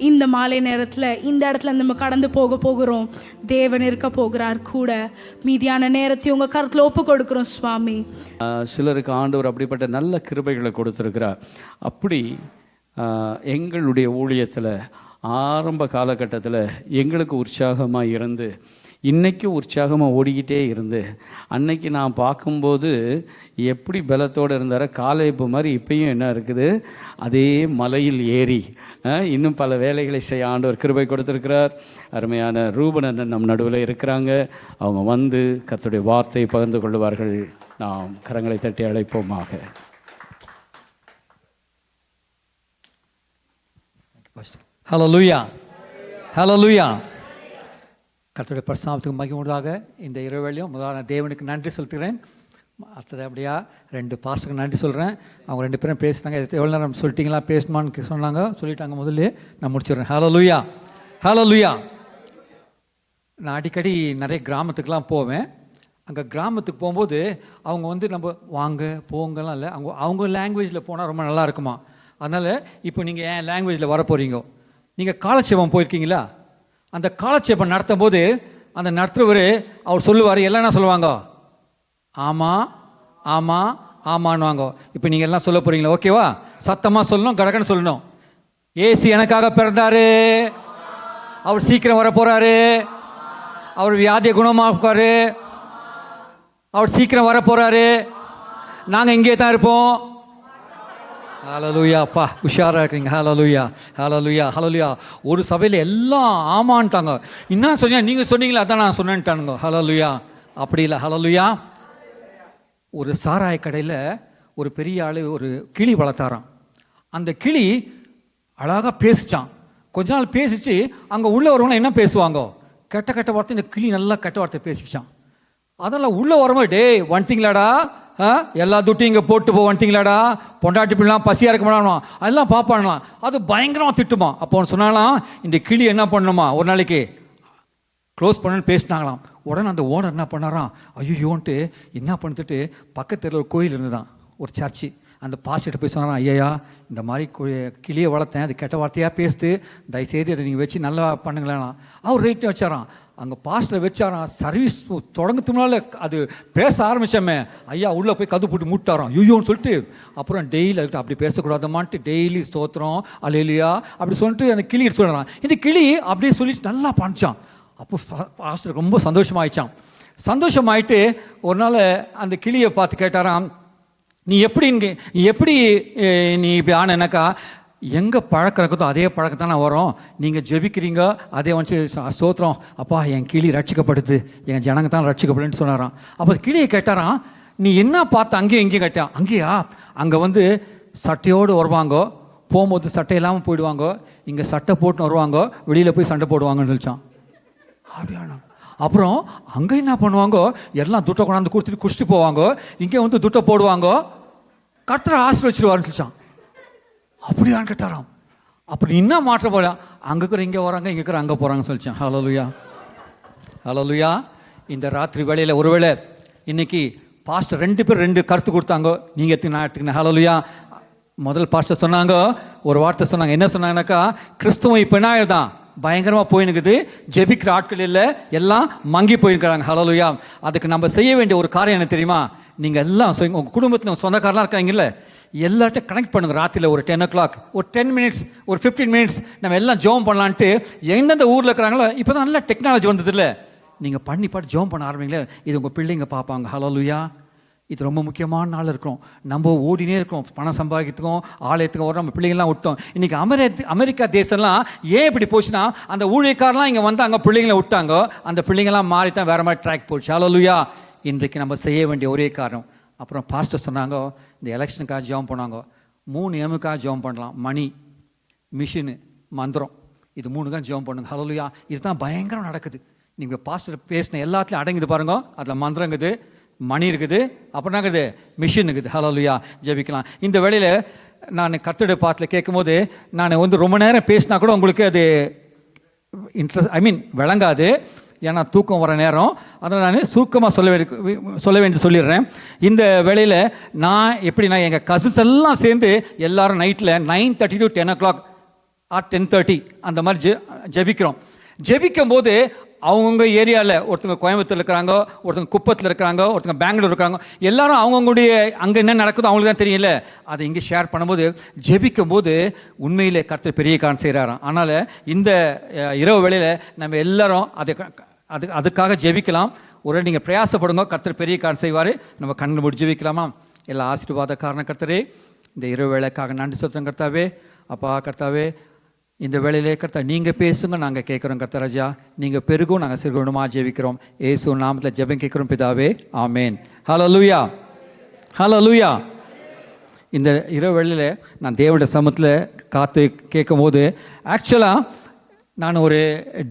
இந்த மாலை நேரத்தில் இந்த இடத்துல நம்ம கடந்து போகிறோம். தேவன் இருக்க போகிறார் கூட. மீதியான நேரத்தையும் உங்கள் கருத்தில் ஒப்பு கொடுக்குறோம் சுவாமி. சிலருக்கு ஆண்டவர் அப்படிப்பட்ட நல்ல கிருபைகளை கொடுத்துருக்கிறார். அப்படி எங்களுடைய ஊழியத்தில் ஆரம்ப காலகட்டத்தில் எங்களுக்கு உற்சாகமாக இருந்து இன்றைக்கும் உற்சாகமாக ஓடிக்கிட்டே இருந்து, அன்னைக்கு நான் பார்க்கும்போது எப்படி பலத்தோடு இருந்தாரோ காலேபு மாதிரி இப்பயும் என்ன இருக்குது, அதே மலையில் ஏறி இன்னும் பல வேலைகளை செய்ய ஆண்டவர் கிருபை கொடுத்துருக்கிறார். அருமையான ரூபன் அண்ணன் நம் நடுவில் இருக்கிறாங்க. அவங்க வந்து கர்த்தருடைய வார்த்தையை பகிர்ந்து கொள்வார்கள். நாம் கரங்களை தட்டி அழைப்போமாக. Hallelujah. Hallelujah. கர்த்தருடைய பரிசுத்தத்துக்கு மகிமை உண்டாக. இந்த இரவேளையும் முதல்ல தேவனுக்கு நன்றி செலுத்துகிறேன். அடுத்தது அப்படியா 2 பாஸ்டருக்கு நன்றி சொல்கிறேன். அவங்க 2 பேரும் பேசினாங்க. எவ்வளோ நேரம் சொல்லிட்டீங்களா பேசணுமான்னு சொன்னாங்க, சொல்லிட்டாங்க. முதல்ல நான் முடிச்சிடுறேன். ஹல்லேலூயா, ஹல்லேலூயா. நான் அடிக்கடி நிறைய கிராமத்துக்கெலாம் போவேன். அங்கே கிராமத்துக்கு போகும்போது அவங்க வந்து நம்ம வாங்க போங்கலாம் இல்லை, அவங்க லாங்குவேஜில் போனால் ரொம்ப நல்லா இருக்குமா. அதனால் இப்போ நீங்கள் என் லாங்குவேஜில் வர போகிறீங்க. நீங்கள் காலட்சேபம் போயிருக்கீங்களா? அந்த காலட்சேபம் நடத்தும் போது அந்த நடத்துகிறவர் அவர் சொல்லுவார், எல்லாம் என்ன சொல்லுவாங்க? ஆமாம் ஆமாம் ஆமான்னுவாங்க. இப்போ நீங்கள் எல்லாம் சொல்ல போகிறீங்களா? ஓகேவா? சத்தமாக சொல்லணும், கடகன்னு சொல்லணும். ஏசு எனக்காக பிறந்தாரு, அவர் சீக்கிரம் வர போகிறாரு, அவர் வியாதியை குணமாக்குவார், அவர் சீக்கிரம் வர போகிறாரு, நாங்கள் இங்கே தான் இருப்போம். ஹல்லேலூயா. அப்பா உஷாராக இருக்கீங்க. ஹல்லேலூயா, ஹல்லேலூயா, ஹல்லேலூயா. ஒரு சபையில் எல்லாம் ஆமான்ட்டாங்க. என்ன சொன்னீங்க? நீங்கள் சொன்னீங்களா? அதான் நான் சொன்னேன்ட்டானுங்க. ஹல்லேலூயா. அப்படி இல்லை. ஹல்லேலூயா. ஒரு சாராய கடையில் ஒரு பெரிய ஆள் ஒரு கிளி வளர்த்தாராம். அந்த கிளி அழகாக பேசிச்சான். கொஞ்ச நாள் பேசிச்சு. அங்கே உள்ளே வரவங்க என்ன பேசுவாங்க? கெட்ட கெட்ட வார்த்தை. இந்த கிளி நல்லா கெட்ட வார்த்தை பேசிச்சான். அதெல்லாம் உள்ளே வரும்போது, டே வந்துட்டிங்களாடா, எல்லா துட்டையும் இங்கே போட்டு வந்துட்டிங்களாடா, பொண்டாட்டி பிள்ளைலாம் பசியாக இருக்க மாட்டான், அதெல்லாம் பார்ப்பாங்களாம். அது பயங்கரமாக திட்டுமா. அப்போ அவன் சொன்னாலாம், இந்த கிளி என்ன பண்ணணுமா, ஒரு நாளைக்கு க்ளோஸ் பண்ணுன்னு பேசினாங்களாம். உடனே அந்த ஓனர் என்ன பண்ணாராம், ஐயோன்ட்டு என்ன பண்ணிட்டு பக்கத்தில் ஒரு கோயில் இருந்துதான், ஒரு சர்ச்சு. அந்த பாஸ்டர்கிட்ட போய் சொன்னாராம், ஐயா இந்த மாதிரி கிளியை வளர்த்தேன், அது கெட்ட வார்த்தையாக பேசுது, தயவுசெய்து அதை நீங்கள் வச்சு நல்லா பண்ணுங்களேனா. அவர் ரேட்டு வச்சாராம். அங்கே பாஸ்டர் வச்சாராம். சர்வீஸ் தொடங்குறதுக்கு முன்னால் அது பேச ஆரம்பித்தோமே, ஐயா உள்ளே போய் கது போட்டு மூட்டாராம், ஐயோன்னு சொல்லிட்டு. அப்புறம் டெய்லி அதுக்கிட்ட அப்படி பேசக்கூடாதமான்ட்டு டெய்லி ஸ்தோத்திரம் அல்லேலூயா அப்படி சொல்லிட்டு அந்த கிளிகிட்ட சொல்கிறான். இந்த கிளி அப்படியே சொல்லி நல்லா பண்ணிச்சான். அப்போ பாஸ்டர் ரொம்ப சந்தோஷமாயிடுச்சான். சந்தோஷமாயிட்டு ஒரு நாள் அந்த கிளியை பார்த்து கேட்டாராம், நீ எப்படி நீ இப்படி ஆனேனாக்கா, எங்கே பழக்கம் இருக்குதோ அதே பழக்கத்தானே வரும், நீங்கள் ஜெபிக்கிறீங்க அதே வந்து ஸ்தோத்திரம், அப்பா என் கிளி ரட்சிக்கப்படுது, என் ஜனங்க தான் ரட்சிக்கப்படுன்னு சொன்னாராம். அப்போ கிளியை கேட்டாராம், நீ என்ன பார்த்து அங்கேயும் இங்கேயும் கேட்டான். அங்கேயா? அங்கே வந்து சட்டையோடு வருவாங்க, போகும்போது சட்டை இல்லாமல் போயிடுவாங்க, இங்கே சட்டை போட்டுன்னு வருவாங்க, வெளியில் போய் சண்டை போடுவாங்கன்னு சொல்லிச்சான். அப்படியாண்ணா. அப்புறம் அங்கே என்ன பண்ணுவாங்க, எல்லாம் துட்டை கொண்டாந்து கொடுத்துட்டு குடிச்சிட்டு போவாங்க, இங்கே வந்து துட்டை போடுவாங்க, கர்த்தரை ஆசீர்வதிச்சிருவாருன்னு சொல்லிச்சான். அப்படியான்னு கேட்டாராம். அப்படி என்ன மாற்ற போல, அங்கே இருக்கிற இங்கே வராங்க, இங்கே இருக்கிற அங்கே போகிறாங்கன்னு சொல்லிச்சான். ஹல்லேலூயா, ஹல்லேலூயா. இந்த ராத்திரி வேளையில் ஒருவேளை இன்னைக்கு பாஸ்டர் 2 பேர் 2 கருத்து கொடுத்தாங்க, நீங்கள் எடுத்து நான் எடுத்துக்கினேன். ஹல்லேலூயா. முதல் பாஸ்டர் சொன்னாங்க, ஒரு வார்த்தை சொன்னாங்க. என்ன சொன்னாங்கன்னாக்கா, கிறிஸ்துவம் இப்போ என்ன ஆயிருதான், பயங்கரமாக போயினுக்குது, ஜெபிக்கிற ஆட்கள் இல்லை, எல்லாம் மங்கி போயிருக்கிறாங்க. ஹல்லேலூயா. அதுக்கு நம்ம செய்ய வேண்டிய ஒரு காரியம் என்ன தெரியுமா? நீங்கள் எல்லாம் உங்கள் குடும்பத்தில் சொந்தக்காரெலாம் இருக்காங்கல்ல, எல்லார்ட்டையும் கனெக்ட் பண்ணுங்கள். ராத்திரியில் ஒரு 10 o'clock ஒரு 10 minutes ஒரு 15 minutes நம்ம எல்லாம் ஜெபம் பண்ணலான்ட்டு. எந்தெந்த ஊரில் இருக்கிறாங்களோ, இப்போ தான் நல்ல டெக்னாலஜி வந்தது இல்லை, நீங்கள் பண்ணி பாட்டு ஜெபம் பண்ண ஆரம்பிங்களே, இது உங்கள் பிள்ளைங்க பார்ப்பாங்க. ஹல்லேலூயா. இது ரொம்ப முக்கியமான நாள் இருக்கிறோம். நம்ம ஓடினே இருக்கோம், பணம் சம்பாதிக்கிறதுக்கும் ஆலயத்துக்கும் வர நம்ம பிள்ளைங்கள்லாம் விட்டோம். இன்றைக்கி அமெரிக்கா தேசம்லாம் ஏன் இப்படி போச்சுன்னா, அந்த ஊழியக்காரெலாம் இங்கே வந்து அங்கே பிள்ளைங்களை விட்டாங்க, அந்த பிள்ளைங்கள்லாம் மாறி தான் வேறு மாதிரி ட்ராக் போச்சு. ஹல்லேலூயா. இன்றைக்கு நம்ம செய்ய வேண்டிய ஒரே காரணம். அப்புறம் பாஸ்டர் சொன்னாங்க, இந்த எலெக்ஷனுக்காக ஜெபம் பண்ணாங்க. 3 எமுக்காக ஜெபம் பண்ணலாம், மணி, மிஷினு, மந்திரம், இது 3க்காக ஜெபம் பண்ணுங்க. ஹல்லேலூயா. இதுதான் பயங்கரம் நடக்குது. நீங்கள் பாஸ்டர் பேசின எல்லாத்துலையும் அடங்குது பாருங்க. அதில் மந்திரம் இருக்குது, மணி இருக்குது, அப்புறம் என்ன இருக்குது, மிஷின் இருக்குது. ஹல்லேலூயா. ஜெபிக்கலாம். இந்த வேளையில் நான் கர்த்தருடைய பாட்டில் கேட்கும்போது, நான் வந்து ரொம்ப நேரம் பேசினா கூட உங்களுக்கு அது விளங்காது, ஏன்னா தூக்கம் வர நேரம். அதனால் நான் சுருக்கமாக சொல்ல வேண்டியது சொல்லிடுறேன். இந்த வேளையில் நான் எப்படின்னா, எங்கள் கசின்ஸ் எல்லாம் சேர்ந்து எல்லாரும் நைட்டில் 9:30 to 10 o'clock ஆர் 10:30 அந்த மாதிரி ஜெபிக்கிறோம். ஜெபிக்கும் போது அவங்கவுங்க ஏரியாவில், ஒருத்தங்க கோயம்புத்தூர் இருக்கிறாங்க, ஒருத்தங்க குப்பத்தில் இருக்கிறாங்க, ஒருத்தங்க பெங்களூர் இருக்கிறாங்க, எல்லாரும் அவங்கவுங்களுடைய அங்கே என்ன நடக்குதோ அவங்களுக்கு தான் தெரியல. அதை இங்கே ஷேர் பண்ணும்போது, ஜெபிக்கும் போது உண்மையிலே கர்த்தர் பெரிய காரணம் செய்கிறாராம். அதனால் இந்த இரவு வேளையில் நம்ம எல்லாரும் அதுக்காக ஜெபிக்கலாம். ஒரு நீங்கள் பிரயாசப்படுங்க, கர்த்தர் பெரிய காரணம் செய்வார். நம்ம கண்ணு மூடி ஜெபிக்கலாமா? எல்லா ஆசீர்வாத காரணம் கர்த்தரே, இந்த இரவு வேளைக்காக நன்றி சொல்கிறோம் கர்த்தாவே. அப்பா கர்த்தாவே, இந்த வேளையிலே கர்த்தா நீங்கள் பேசுங்க, நாங்கள் கேட்குறோம் கர்த்தராஜா. நீங்கள் பெருகும், நாங்கள் சிறுகுணமாக ஜெபிக்கிறோம். இயேசு நாமத்தில் ஜெபம் கேட்குறோம் பிதாவே, ஆமேன். ஹல்லேலூயா, ஹல்லேலூயா. இந்த இரவு வேளையில் நான் தேவனுடைய சமூகத்தில் காத்து கேட்கும் போது, ஆக்சுவலாக நான் ஒரு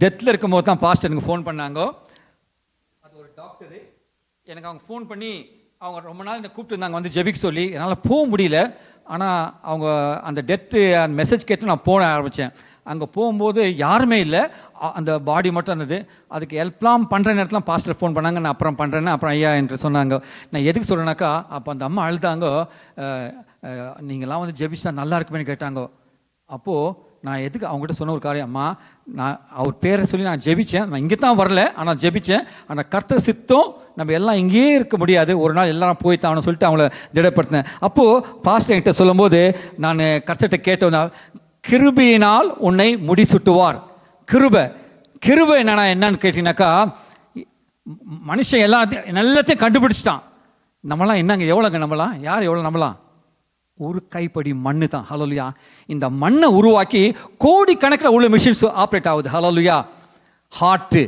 டெத்தில் இருக்கும்போது தான் பாஸ்டர் எனக்கு ஃபோன் பண்ணாங்க. அது ஒரு டாக்டரு. எனக்கு அவங்க ஃபோன் பண்ணி அவங்க ரொம்ப நாள் என்னை கூப்பிட்டு இருந்தாங்க வந்து ஜெபிக்க சொல்லி. என்னால் போக முடியல. ஆனால் அவங்க அந்த டெத்து அந்த மெசேஜ் கேட்டு நான் போக ஆரம்பித்தேன். அங்கே போகும்போது யாருமே இல்லை, அந்த பாடி மட்டும் இருந்தது. அதுக்கு ஹெல்ப்லாம் பண்ணுற நேரத்தில் பாஸ்டர் ஃபோன் பண்ணாங்க. நான் அப்புறம் பண்ணுறேன்னு அப்புறம் ஐயா என்று சொன்னாங்க. நான் எதுக்கு சொல்கிறேன்னாக்கா, அப்போ அந்த அம்மா அழுதாங்க. நீங்களாம் வந்து ஜெபிச்சா நல்லா இருக்குமேன்னு கேட்டாங்க. அப்போது நான் எதுக்கு அவங்ககிட்ட சொன்ன ஒரு காரியம், அம்மா நான் அவர் பேரை சொல்லி நான் ஜெபித்தேன். நான் இங்கே தான் வரல, ஆனால் ஜெபித்தேன். ஆனால் கர்த்தர் சித்தம் நம்ம எல்லாம் இங்கேயே இருக்க முடியாது, ஒரு நாள் எல்லாரும் போய் தான் சொல்லிட்டு அவங்கள திடப்படுத்தினேன். அப்போது பாஸ்டர் என்கிட்ட சொல்லும்போது நான் கர்த்தர்கிட்ட கேட்டோன்னா, கிருபையினால் உன்னை முடிசூட்டுவார். கிருபை என்னன்னு கேட்டீங்கன்னாக்கா, மனுஷன் எல்லாத்தையும் கண்டுபிடிச்சிட்டான். நம்மளாம் என்னங்க எவ்வளோங்க நம்பலாம்? யார் எவ்வளோ நம்பலாம்? ஒரு கைப்படி மண்ணு தான். ஹல்லேலூயா. இந்த மண்ணை உருவாக்கி கோடிக்கணக்கில் உள்ள மிஷின்ஸ் ஆப்ரேட் ஆகுது. ஹல்லேலூயா. ஹார்ட்டு,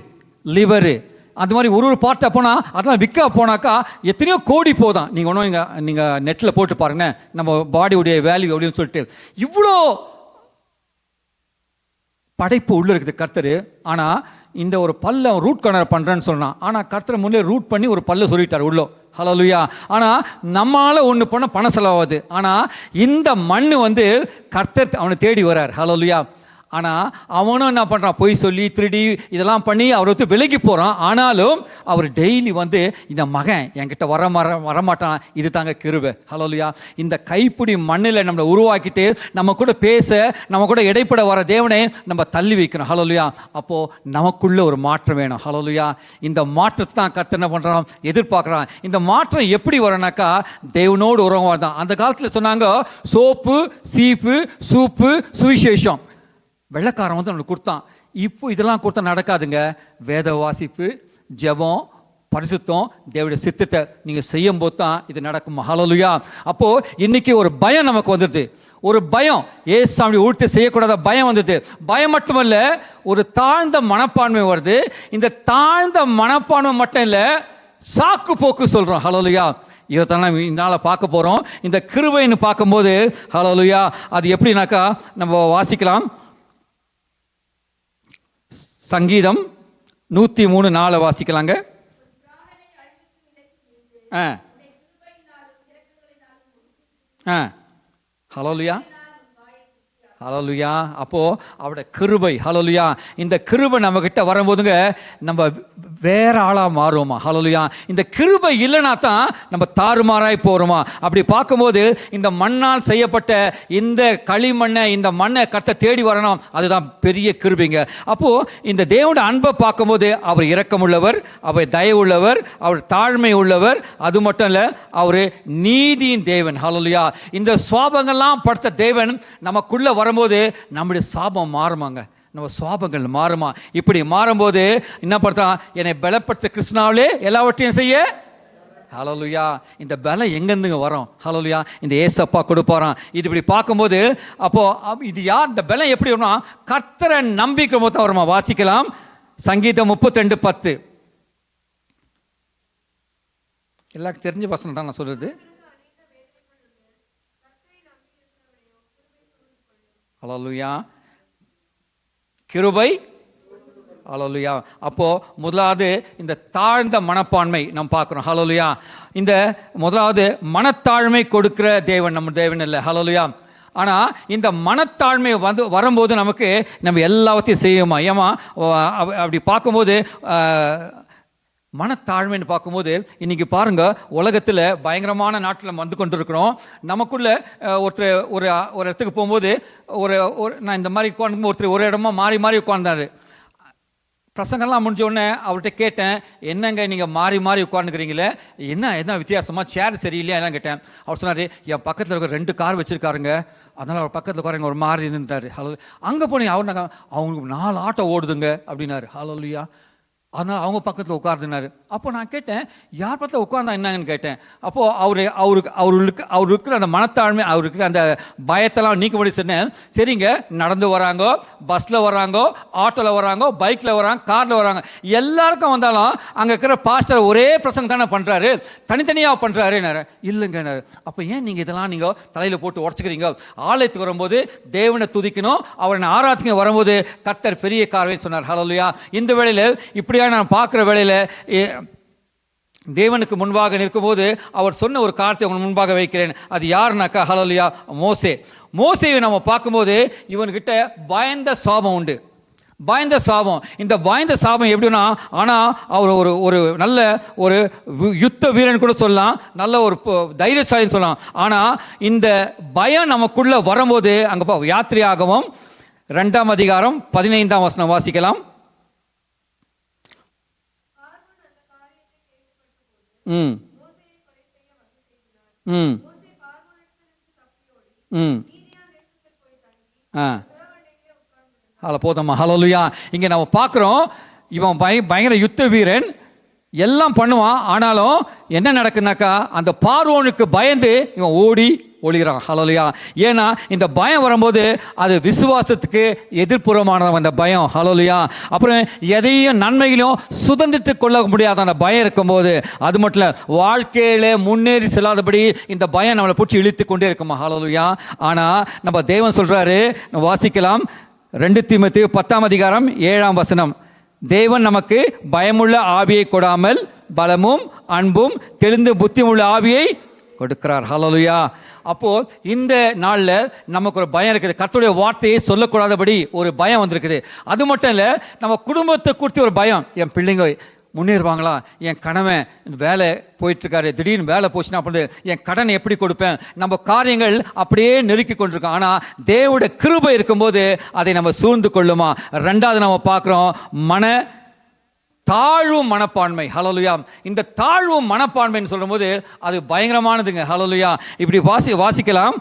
லிவரு, அந்த மாதிரி ஒரு பார்ட்டை போனால் அதெல்லாம் விற்க போனாக்கா எத்தனையோ கோடி போதான். நீங்கள் ஒன்றும் நீங்கள் நெட்டில் போட்டு பாருங்க, நம்ம பாடியுடைய வேல்யூ எப்படின்னு சொல்லிட்டு. இவ்வளோ படைப்பு உள்ள இருக்குது கர்த்தர். ஆனால் இந்த ஒரு பல்ல ரூட் கார்னர் பண்ணுறேன்னு சொன்னான். ஆனால் கர்த்தர் முன்னே ரூட் பண்ணி ஒரு பல்ல சொல்லிட்டார் உள்ளோ. ஹல்லேலூயா. ஆனால் நம்மளால் ஒன்று பண்ண பணம் செலவாகுது. ஆனால் இந்த மண் வந்து கர்த்தர் அவனை தேடி வரார். ஹல்லேலூயா. ஆனால் அவனும் என்ன பண்ணுறான், பொய் சொல்லி திருடி இதெல்லாம் பண்ணி அவரை வந்து விலகி போகிறான். ஆனாலும் அவர் டெய்லி வந்து இந்த மகன் என்கிட்ட வரமாட்டான். இது தாங்க கிருபை. ஹல்லேலூயா. இந்த கைப்பிடி மண்ணில் நம்மளை உருவாக்கிட்டு நம்ம கூட பேச, நம்ம கூட இடைப்பட வர தேவனை நம்ம தள்ளி வைக்கிறோம். ஹல்லேலூயா. அப்போது நமக்குள்ள ஒரு மாற்றம் வேணும். ஹல்லேலூயா. இந்த மாற்றத்தை தான் கர்த்தர் என்ன பண்ணுறான், எதிர்பார்க்குறான். இந்த மாற்றம் எப்படி வரனாக்கா, தேவனோடு உறவாக தான். அந்த காலத்தில் சொன்னாங்க, சோப்பு, சீப்பு, சூப்பு, சுவிசேஷம். வெள்ளைக்காரன் வந்து நம்மளுக்கு கொடுத்தான். இப்போ இதெல்லாம் கொடுத்தா நடக்காதுங்க. வேத வாசிப்பு, ஜெபம், பரிசுத்தம், தேவனுடைய சித்தத்தை நீங்கள் செய்யும் போது தான் இது நடக்கும். ஹல்லேலூயா. அப்போது இன்னைக்கு ஒரு பயம் நமக்கு வந்துடுது. ஒரு பயம், ஏசாமி ஊழ்த்து செய்யக்கூடாத பயம் வந்தது. பயம் மட்டுமல்ல, ஒரு தாழ்ந்த மனப்பான்மை வருது. இந்த தாழ்ந்த மனப்பான்மை மட்டும் இல்லை, சாக்கு போக்கு சொல்கிறோம். ஹல்லேலூயா. இதைத்தான் இதனால் பார்க்க போகிறோம். இந்த கிருபைன்னு பார்க்கும்போது ஹல்லேலூயா, அது எப்படின்னாக்கா நம்ம வாசிக்கலாம். சங்கீதம் 103:4 வாசிக்கலாங்க. ஹல்லேலூயா. ஹல்லேலூயா. அப்போது அவருடைய கிருபை. ஹல்லேலூயா. இந்த கிருபை நம்மக்கிட்ட வரும்போதுங்க நம்ம வேற ஆளாக மாறுவோமா. ஹல்லேலூயா. இந்த கிருபை இல்லைனா தான் நம்ம தாறுமாறாய் போகிறோமா. அப்படி பார்க்கும்போது இந்த மண்ணால் செய்யப்பட்ட இந்த களிமண்ணை, இந்த மண்ணை கர்த்தர் தேடி வரணும். அதுதான் பெரிய கிருபைங்க. அப்போது இந்த தேவனுடைய அன்பை பார்க்கும்போது அவர் இரக்கமுள்ளவர், அவர் தயவுள்ளவர், அவர் தாழ்மை உள்ளவர். அது மட்டும் இல்லை, அவர் நீதியின் தேவன். ஹல்லேலூயா. இந்த சுவாபங்கள்லாம் படுத்த தேவன் நமக்குள்ளே வரும்போது நம்முடைய சாபம் மாறுமாங்க, நம்ம சுவாபங்கள் மாறுமா. இப்படி மாறும்போது என்ன பார்த்தா, என்னை பலப்படுத்த கிருஷ்ணாவிலே எல்லாவற்றையும் செய்ய. ஹல்லேலூயா. இந்த பலம் எங்கேருந்துங்க வரும்? ஹல்லேலூயா. இந்த ஏசப்பா கொடுப்பாராம். இது இப்படி பார்க்கும்போது அப்போ இது யார், இந்த பலம் எப்படி வரும்னா, கர்த்தரை நம்பிக்கை போது தான் வருமா. வாசிக்கலாம். சங்கீதம் 32:10. எல்லாருக்கும் தெரிஞ்ச வசனம் தான் நான் சொல்றது. ஹல்லேலூயா. கிருபை. ஹல்லேலூயா. அப்போ முதலாவது இந்த தாழ்ந்த மனப்பான்மை நம்ம பார்க்குறோம். ஹல்லேலூயா. இந்த முதலாவது மனத்தாழ்மை கொடுக்கிற தேவன் நம்ம தேவன் இல்லை. ஹல்லேலூயா. ஆனால் இந்த மனத்தாழ்மை வரும்போது நமக்கு நம்ம எல்லாத்தையும் செய்யுமா. ஏமா அப்படி பார்க்கும்போது மனத்தாழ்மைன்னு பார்க்கும்போது இன்றைக்கி பாருங்கள், உலகத்தில் பயங்கரமான நாட்டில் வந்து கொண்டிருக்கிறோம். நமக்குள்ளே ஒருத்தர் ஒரு இடத்துக்கு போகும்போது நான் இந்த மாதிரி உட்காந்து ஒருத்தர் ஒரு இடமா மாறி மாறி உட்கார்ந்தாரு. பிரசங்கெல்லாம் முடிஞ்ச உடனே அவர்கிட்ட கேட்டேன், என்னங்க நீங்கள் மாறி மாறி உட்காந்துக்கிறீங்களே, என்ன வித்தியாசமாக, சேர் சரியில்லையா எல்லாம் கேட்டேன். அவர் சொன்னார், என் பக்கத்தில் இருக்கிற 2 கார் வச்சுருக்காருங்க, அதனால் அவர் பக்கத்தில் உட்காருங்க ஒரு மாறி இருந்துட்டார். ஹலோ. அங்கே போனீங்க, அவங்களுக்கு 4 ஆட்டோ ஓடுதுங்க அப்படின்னாரு. ஹல்லேலூயா. அதனால் அவங்க பக்கத்தில் உட்கார்ந்துனாரு. அப்போ நான் கேட்டேன், யார் பக்கத்தில் உட்கார்ந்தா என்னங்கன்னு கேட்டேன். அப்போது அவர் இருக்கிற அந்த மனத்தாழ்மை, அவர் இருக்கிற அந்த பயத்தெல்லாம் நீக்க முடியும் சொன்னேன். சரிங்க, நடந்து வராங்க, பஸ்ஸில் வராங்க, ஆட்டோவில் வராங்க, பைக்கில் வராங்க, காரில் வராங்க, எல்லாருக்கும் வந்தாலும் அங்கே இருக்கிற பாஸ்டர் ஒரே பிரசங்கம் தானே பண்ணுறாரு, தனித்தனியாக பண்ணுறாரு. இல்லைங்க. அப்போ ஏன் நீங்கள் இதெல்லாம் நீங்கள் தலையில் போட்டு உடச்சிக்கிறீங்க? ஆலயத்துக்கு வரும்போது தேவனை துதிக்கணும், அவரை ஆராதிக்க வரும்போது கர்த்தர் பெரிய காரியம்னு சொன்னார். ஹல்லேலூயா. இந்த வேளையில் இப்படியா நான் பார்க்குற வேளையில் தேவனுக்கு முன்பாக நிற்கும்போது அவர் சொன்ன ஒரு காரியத்தை உங்கள் முன்பாக வைக்கிறேன். அது யாருனாக்கா, ஹல்லேலூயா, மோசேவை நம்ம பார்க்கும்போது இவன்கிட்ட பயந்த சாபம் உண்டு. பயந்த சாபம். இந்த பயந்த சாபம் எப்படின்னா, ஆனால் அவர் ஒரு நல்ல ஒரு யுத்த வீரன் கூட சொல்லலாம், நல்ல ஒரு தைரியசாலின்னு சொல்லலாம். ஆனால் இந்த பயம் நமக்குள்ளே வரும்போது, அங்கே யாத்திரையாகவும் 2ஆம் அதிகாரம் 15ஆம் வசனம் வாசிக்கலாம். போதம்மா. ஹல்லேலூயா. இங்கே நம்ம பார்க்குறோம், இவன் பயங்கர யுத்த வீரன், எல்லாம் பண்ணுவான். ஆனாலும் என்ன நடக்குனாக்கா, அந்த பார்வோனுக்கு பயந்து இவன் ஓடி ஒளிகிறான். ஹல்லேலூயா. ஏன்னா இந்த பயம் வரும்போது அது விசுவாசத்துக்கு எதிர்ப்புறமானது அந்த பயம். ஹல்லேலூயா. அப்புறம் எதையும் நன்மைகளையும் சுதந்திரத்து கொள்ள முடியாத அந்த பயம் இருக்கும்போது, அது மட்டும் இல்லை, வாழ்க்கையில் முன்னேறி செல்லாதபடி இந்த பயம் நம்மளை பிடிச்சி இழுத்து கொண்டே இருக்குமா. ஹல்லேலூயா. ஆனால் நம்ம தேவன் சொல்கிறாரு, வாசிக்கலாம், 2 தீமோத்தேயு 10ஆம் அதிகாரம் 7ஆம் வசனம். தேவன் நமக்கு பயமுள்ள ஆவியை கொடாமல் பலமும் அன்பும் தெளிந்த புத்தியுள்ள ஆவியை கொடுக்கிறார். ஹல்லேலூயா. அப்போது இந்த நாளில் நமக்கு ஒரு பயம் இருக்குது. கர்த்தருடைய வார்த்தையை சொல்லக்கூடாதபடி ஒரு பயம் வந்திருக்குது. அது மட்டும் இல்லை, நம்ம குடும்பத்தை குறித்து ஒரு பயம். என் பிள்ளைங்க முன்னேறுவாங்களா, என் கணவன் வேலை போயிட்டுருக்காரு, திடீர்னு வேலை போச்சுன்னா அப்படி என் கடனை எப்படி கொடுப்பேன், நம்ம காரியங்கள் அப்படியே நெருக்கி கொண்டிருக்கோம். ஆனால் தேவனுடைய கிருபை இருக்கும்போது அதை நம்ம சூழ்ந்து கொள்ளுமா. 2வது நம்ம பார்க்குறோம் தாழ்வு மனப்பான்மை. ஹல்லேலூயா. இந்த தாழ்வு மனப்பான்மைன்னு சொல்லும்போது அது பயங்கரமானதுங்க. ஹல்லேலூயா. இப்படி வாசிக்கலாம்.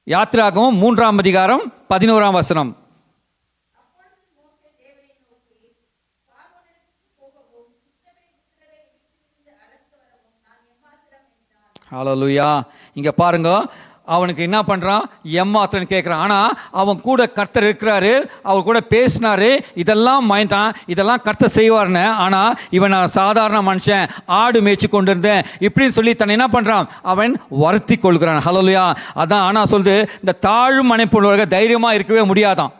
யாத்திராகமம் 3ஆம் அதிகாரம் 11ஆம் வசனம். ஹல்லேலூயா. இங்கே பாருங்க, அவனுக்கு என்ன பண்ணுறான், எம்மாத்திரன்னு கேட்குறான். ஆனால் அவன் கூட கர்த்தர் இருக்கிறாரு, அவர் கூட பேசினாரு, இதெல்லாம் மயந்தான், இதெல்லாம் கர்த்தர் செய்வார்னு. ஆனால் இவன் நான் சாதாரண மனுஷன், ஆடு மேய்ச்சி கொண்டு இருந்தேன் இப்படின்னு சொல்லி தன்னை என்ன பண்ணுறான், அவன் வருத்தி கொள்கிறான். ஹல்லேலூயா. அதான் ஆனால் சொல்லுது, இந்த தாழ்வு மனைப்புள்ளவர்கள் தைரியமாக இருக்கவே முடியாதான்.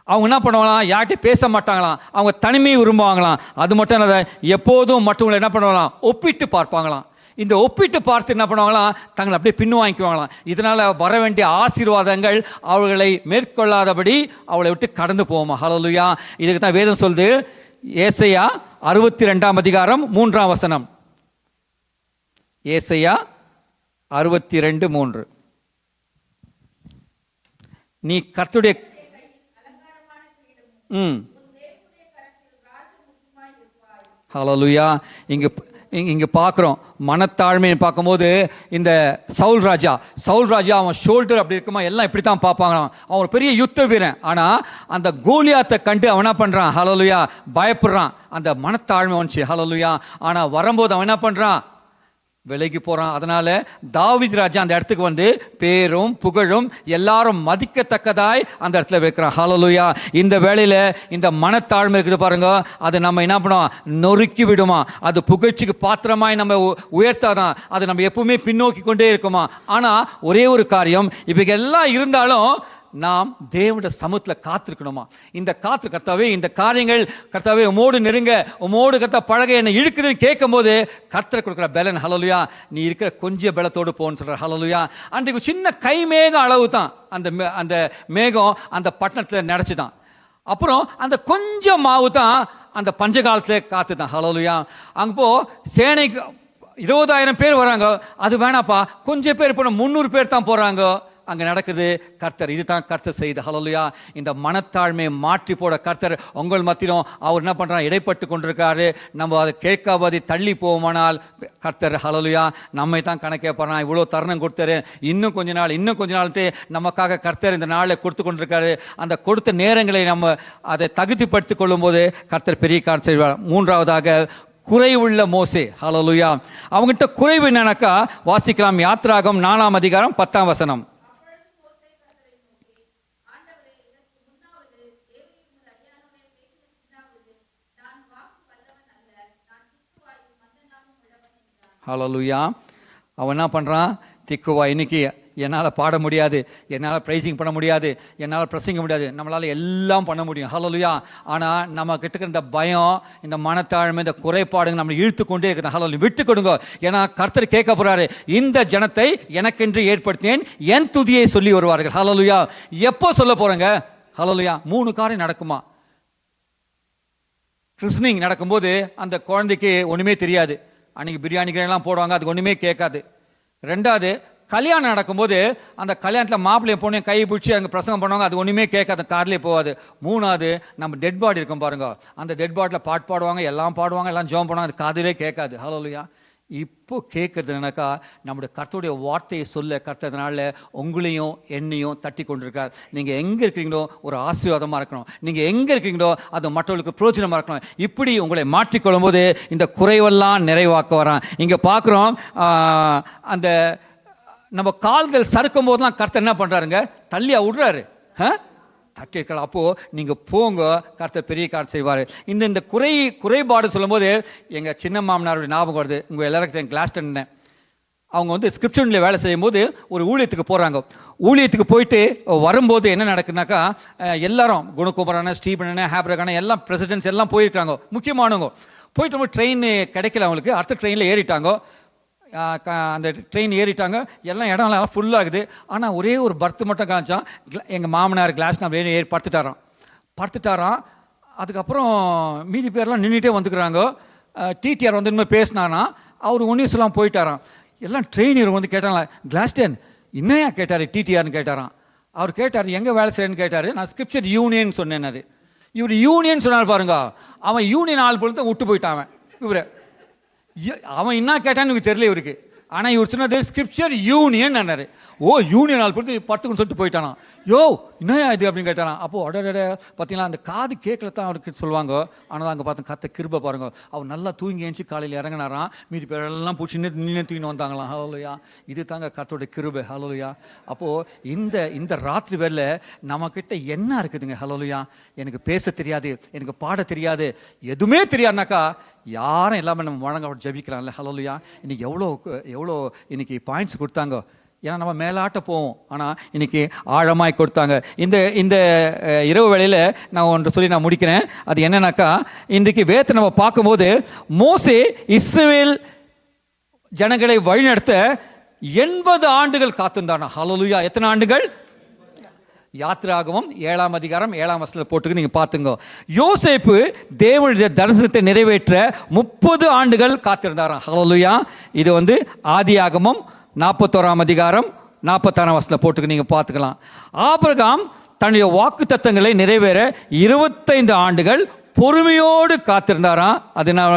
அவங்க என்ன பண்ணுவாங்களாம், யார்கிட்டையும் பேச மாட்டாங்களாம், அவங்க தனிமையை விரும்புவாங்களாம். அது மட்டும் இல்லை, எப்போதும் மற்றவங்களை என்ன பண்ணுவாங்களாம், ஒப்பிட்டு பார்ப்பாங்களாம். இந்த ஒப்பிட்டு பார்த்து என்ன பண்ணுவாங்களாம், தங்களை அப்படியே பின்னு வாங்கிக்குவாங்களாம். இதனால் வர வேண்டிய ஆசீர்வாதங்கள் அவர்களை மேற்கொள்ளாதபடி அவளை விட்டு கடந்து போவோமா. ஹல்லேலூயா. இதுக்கு தான் வேதம் சொல்லுது, ஏசாயா 62ஆம் அதிகாரம் 3ஆம் வசனம். ஏசாயா 62:3. நீ கர்த்தருடைய ஹல்லேலூயா. இங்கே பார்க்குறோம் மனத்தாழ்மையை பார்க்கும்போது, இந்த சவுல் ராஜா அவன் ஷோல்டர் அப்படி இருக்குமா, எல்லாம் இப்படி தான் பார்ப்பாங்களாம். அவன் ஒரு பெரிய யுத்த வீரன். ஆனால் அந்த கோலியாத்தை கண்டு அவன் என்ன பண்ணுறான், ஹல்லேலூயா, பயப்படுறான். அந்த மனத்தாழ்மை வந்துச்சு. ஹல்லேலூயா. ஆனால் வரும்போது அவன் என்ன பண்ணுறான், விலகி போகிறான். அதனால் தாவீது ராஜா அந்த இடத்துக்கு வந்து பேரும் புகழும் எல்லாரும் மதிக்கத்தக்கதாய் அந்த இடத்துல வைக்கிறான். ஹல்லேலூயா. இந்த வேளையில் இந்த மனத்தாழ்மை இருக்குது பாருங்க, அது நம்ம என்ன பண்ணுவோம், நொறுக்கி விடுமா. அது புகழ்ச்சிக்கு பாத்திரமாய் நம்ம உயர்த்தாதான், அது நம்ம எப்பவுமே பின்னோக்கி கொண்டே இருக்குமா. ஆனால் ஒரே ஒரு காரியம், இப்போ எல்லாம் இருந்தாலும் நாம் தேவனுடைய சமூகத்தில் காத்திருக்கணுமா. இந்த கர்த்தாவே, இந்த காரியங்கள் கர்த்தாவே உமோடு நெருங்க, உமோடு கர்த்தா பழக என்னை இழுக்குதுன்னு கேட்கும் போது கர்த்தர் கொடுக்குற பலன். ஹல்லேலூயா. நீ இருக்கிற கொஞ்சம் பலத்தோடு போன்னு சொல்கிற. ஹல்லேலூயா. அன்றைக்கு சின்ன கை மேகம் அளவு தான் அந்த மேகம் அந்த பட்டணத்தில் நினச்சிதான். அப்புறம் அந்த கொஞ்சம் மாவு தான் அந்த பஞ்சகாலத்தில் காத்து தான். ஹல்லேலூயா. அங்கே போ சேனைக்கு 20,000 பேர் வராங்க, அது வேணாப்பா, கொஞ்சம் பேர் போன 300 பேர் தான் போகிறாங்க. அங்கே நடக்குது? கர்த்தர், இதுதான் கர்த்தர் செய்த. ஹல்லேலூயா. இந்த மனத்தாழ்மையை மாற்றி போட கர்த்தர் உங்கள் மத்தியிலும் அவர் என்ன பண்ணுறார்? இடைப்பட்டு கொண்டிருக்காரு. நம்ம அதை கேட்காபதி தள்ளி போவோமானால் கர்த்தர் ஹல்லேலூயா நம்மை தான் கணக்கே போகிறான். இவ்வளோ தருணம் கொடுத்தாரு, இன்னும் கொஞ்ச நாள்ட்டு நமக்காக கர்த்தர் இந்த நாளில் கொடுத்து கொண்டிருக்காரு. அந்த கொடுத்த நேரங்களை நம்ம அதை தகுதிப்படுத்திக் கொள்ளும் போது கர்த்தர் பெரிய காரியம் செய்வார். மூன்றாவதாக, குறைவுள்ள மோசே. ஹல்லேலூயா. அவங்ககிட்ட குறைவு என்னன்னாக்கா, வாசிக்கலாம் யாத்ராகமம் 4ஆம் அதிகாரம் 10ஆம் வசனம். ஹல்லேலூயா. அவன் என்ன பண்ணுறான்? திக்குவா, இன்னைக்கு என்னால் பாட முடியாது, என்னால் ப்ரைசிங் பண்ண முடியாது, என்னால் பிரசங்க முடியாது, நம்மளால் எல்லாம் பண்ண முடியும். ஹல்லேலூயா. ஆனால் நம்ம கிட்ட இந்த பயம், இந்த மனத்தாழ்மை, இந்த குறைபாடுங்க நம்மளை இழுத்து கொண்டே இருக்குது. ஹல்லேலூயா. விட்டு கொடுங்க. ஏன்னா கர்த்தர் கேட்க போறாரு, இந்த ஜனத்தை எனக்கென்று ஏற்படுத்தினேன், என் துதியை சொல்லி வருவார்கள். ஹல்லேலூயா. எப்போ சொல்ல போறேங்க? ஹல்லேலூயா. 3 காரியம் நடக்குமா? கிறிஸ்னிங் நடக்கும்போது அந்த குழந்தைக்கு ஒன்றுமே தெரியாது. அன்றைக்கி பிரியாணிக்கெல்லாம் போடுவாங்க, அதுக்கு ஒன்றுமே கேட்காது. 2வது, கல்யாணம் நடக்கும்போது அந்த கல்யாணத்தில் மாப்பிள்ளைய பொண்ணு கை பிடிச்சி அங்கே பிரசங்கம் பண்ணுவாங்க, அது ஒன்றுமே கேட்காது, கார்லேயே போகாது. 3வது, நம்ம டெட் பாடி இருக்கும் பாருங்க, அந்த டெட் பாடியில் பாட்டு பாடுவாங்க, எல்லாம் பாடுவாங்க, எல்லாம் ஜோம் பண்ணுவாங்க, அது காதிலே கேட்காது. ஹல்லேலூயா. இப்போ கேட்கறது என்னக்கா, நம்முடைய கர்த்தருடைய வார்த்தையை சொல்ல கர்த்தர்னால உங்களையும் என்னையும் தட்டி கொண்டிருக்கார். நீங்கள் எங்கே இருக்கிறீங்களோ ஒரு ஆசீர்வாதமாக இருக்கணும், நீங்கள் எங்கே இருக்கிறீங்களோ அது மற்றவர்களுக்கு பிரோஜனமாக இருக்கணும். இப்படி உங்களை மாற்றிக்கொள்ளும் போது இந்த குறைவெல்லாம் நிறைவாக்க வரான். இங்கே பார்க்குறோம், அந்த நம்ம கால்கள் சறுக்கும் போதெல்லாம் கர்த்தர் என்ன பண்ணுறாருங்க? தள்ளியா விடுறாரு, தட்டிருக்கலாம். அப்போது நீங்கள் போங்க, கர்த்தர் பெரிய காரியம் செய்வார். இந்த குறைபாடு சொல்லும்போது எங்கள் சின்ன மாமனாருடைய ஞாபகம் வருது. உங்கள் எல்லாருக்கும் கிளாஸ்டன் அவங்க வந்து ஸ்கிரிப்ஷனில் வேலை செய்யும்போது ஒரு ஊழியத்துக்கு போகிறாங்க. ஊழியத்துக்கு போயிட்டு வரும்போது என்ன நடக்குதுனாக்கா, எல்லாரும் குணகுமரன, ஸ்டீபன, ஹேப்ரகான எல்லாம் பிரசிடென்ட்ஸ் எல்லாம் போயிருக்காங்க, முக்கியமானவங்க. போயிட்டு ட்ரெயின் கிடைக்கல அவங்களுக்கு, அடுத்த ட்ரெயினில் ஏறிட்டாங்க. அந்த ட்ரெயின் ஏறிட்டாங்க, எல்லாம் இடம்லாம் ஃபுல்லாகுது. ஆனால் ஒரே ஒரு பர்த்து மட்டும் காமிச்சான். எங்கள் மாமனார் கிளாஸ் நான் ஏறி படுத்துட்டாராம். அதுக்கப்புறம் மீதி பேர்லாம் நின்றுட்டே வந்துக்கிறாங்க. டிடிஆர் வந்து இனிமேல் பேசினாராம், அவர் ஒன்றும் சொல்லாமல் போயிட்டாராம். எல்லாம் ட்ரெயினர் வந்து கேட்டாங்களா, கிளாஸ்டன் என்னையா கேட்டார்? டிடிஆர்னு கேட்டாராம். அவர் கேட்டார், எங்கே வேலை செய்யறேன்னு கேட்டார். நான் ஸ்கிரிப்சர் யூனியன் சொன்னேன். இவர் யூனியன் சொன்னார் பாருங்க, அவன் யூனியன் ஆள் பொழுது விட்டு போயிட்டான். அவன் என்ன கேட்டான்னு எனக்கு தெரியல இவருக்கு. ஆனால் இவர் சொன்னது ஸ்கிரிப்சர் யூனியன் என்னாரு. ஓ, யூனியன் ஆள் பொறுத்து படுத்துக்குன்னு சொல்லிட்டு போயிட்டானா. யோ என்னையா இது அப்படின்னு கேட்டானா. அப்போது அடடே பார்த்தீங்களா, அந்த காது கேட்கல தான் அவருக்கு சொல்லுவாங்க. ஆனால் அங்கே பார்த்தா கத்த கிருபை பாருங்க, அவர் நல்லா தூங்கி ஏஞ்சி காலையில் இறங்கினாராம். மீதி பேரெல்லாம் பூச்சி நின்று தூங்கின்னு வந்தாங்களாம். ஹல்லேலூயா. இது தாங்க கர்த்தருடைய கிருபை. ஹல்லேலூயா. அப்போது இந்த ராத்திரி வேளை நம்மக்கிட்ட என்ன இருக்குதுங்க? ஹல்லேலூயா. எனக்கு பேச தெரியாது, எனக்கு பாட தெரியாது, எதுவுமே தெரியாதுனாக்கா யாரும் எல்லாமே நம்ம வழங்க ஜபிக்கலாம்ல. ஹல்லேலூயா. இன்னைக்கு எவ்வளோ இன்னைக்கு பாயிண்ட்ஸ் கொடுத்தாங்க. ஏன்னா நம்ம மேலாட்ட போவோம், ஆனால் இன்னைக்கு ஆழமாய் கொடுத்தாங்க. இந்த இரவு வேளையில் நான் ஒன்று சொல்லி நான் முடிக்கிறேன். அது என்னன்னாக்கா, இன்றைக்கு வேதத்தை நம்ம பார்க்கும்போது மோசே இஸ்ரவேல் ஜனங்களை வழிநடத்த 80 ஆண்டுகள் காத்திருந்தானா. ஹல்லேலூயா. எத்தனை ஆண்டுகள்? யாத்ராகமம் 7ஆம் அதிகாரம் 7ஆம் வசனத்தில் போட்டுக்கு நீங்கள் பார்த்துங்க. யோசேப்பு தேவனுடைய தரிசனத்தை நிறைவேற்ற 30 ஆண்டுகள் காத்திருந்தாராம். ஹல்லேலூயா. இது வந்து ஆதியாகமம் 41ஆம் அதிகாரம் 46ஆம் வசனத்தில் போட்டுக்கு நீங்கள் பார்த்துக்கலாம். ஆபிரகாம் தன்னுடைய வாக்கு தத்தங்களை நிறைவேற 25 ஆண்டுகள் பொறுமையோடு காத்திருந்தாராம். அது என்ன?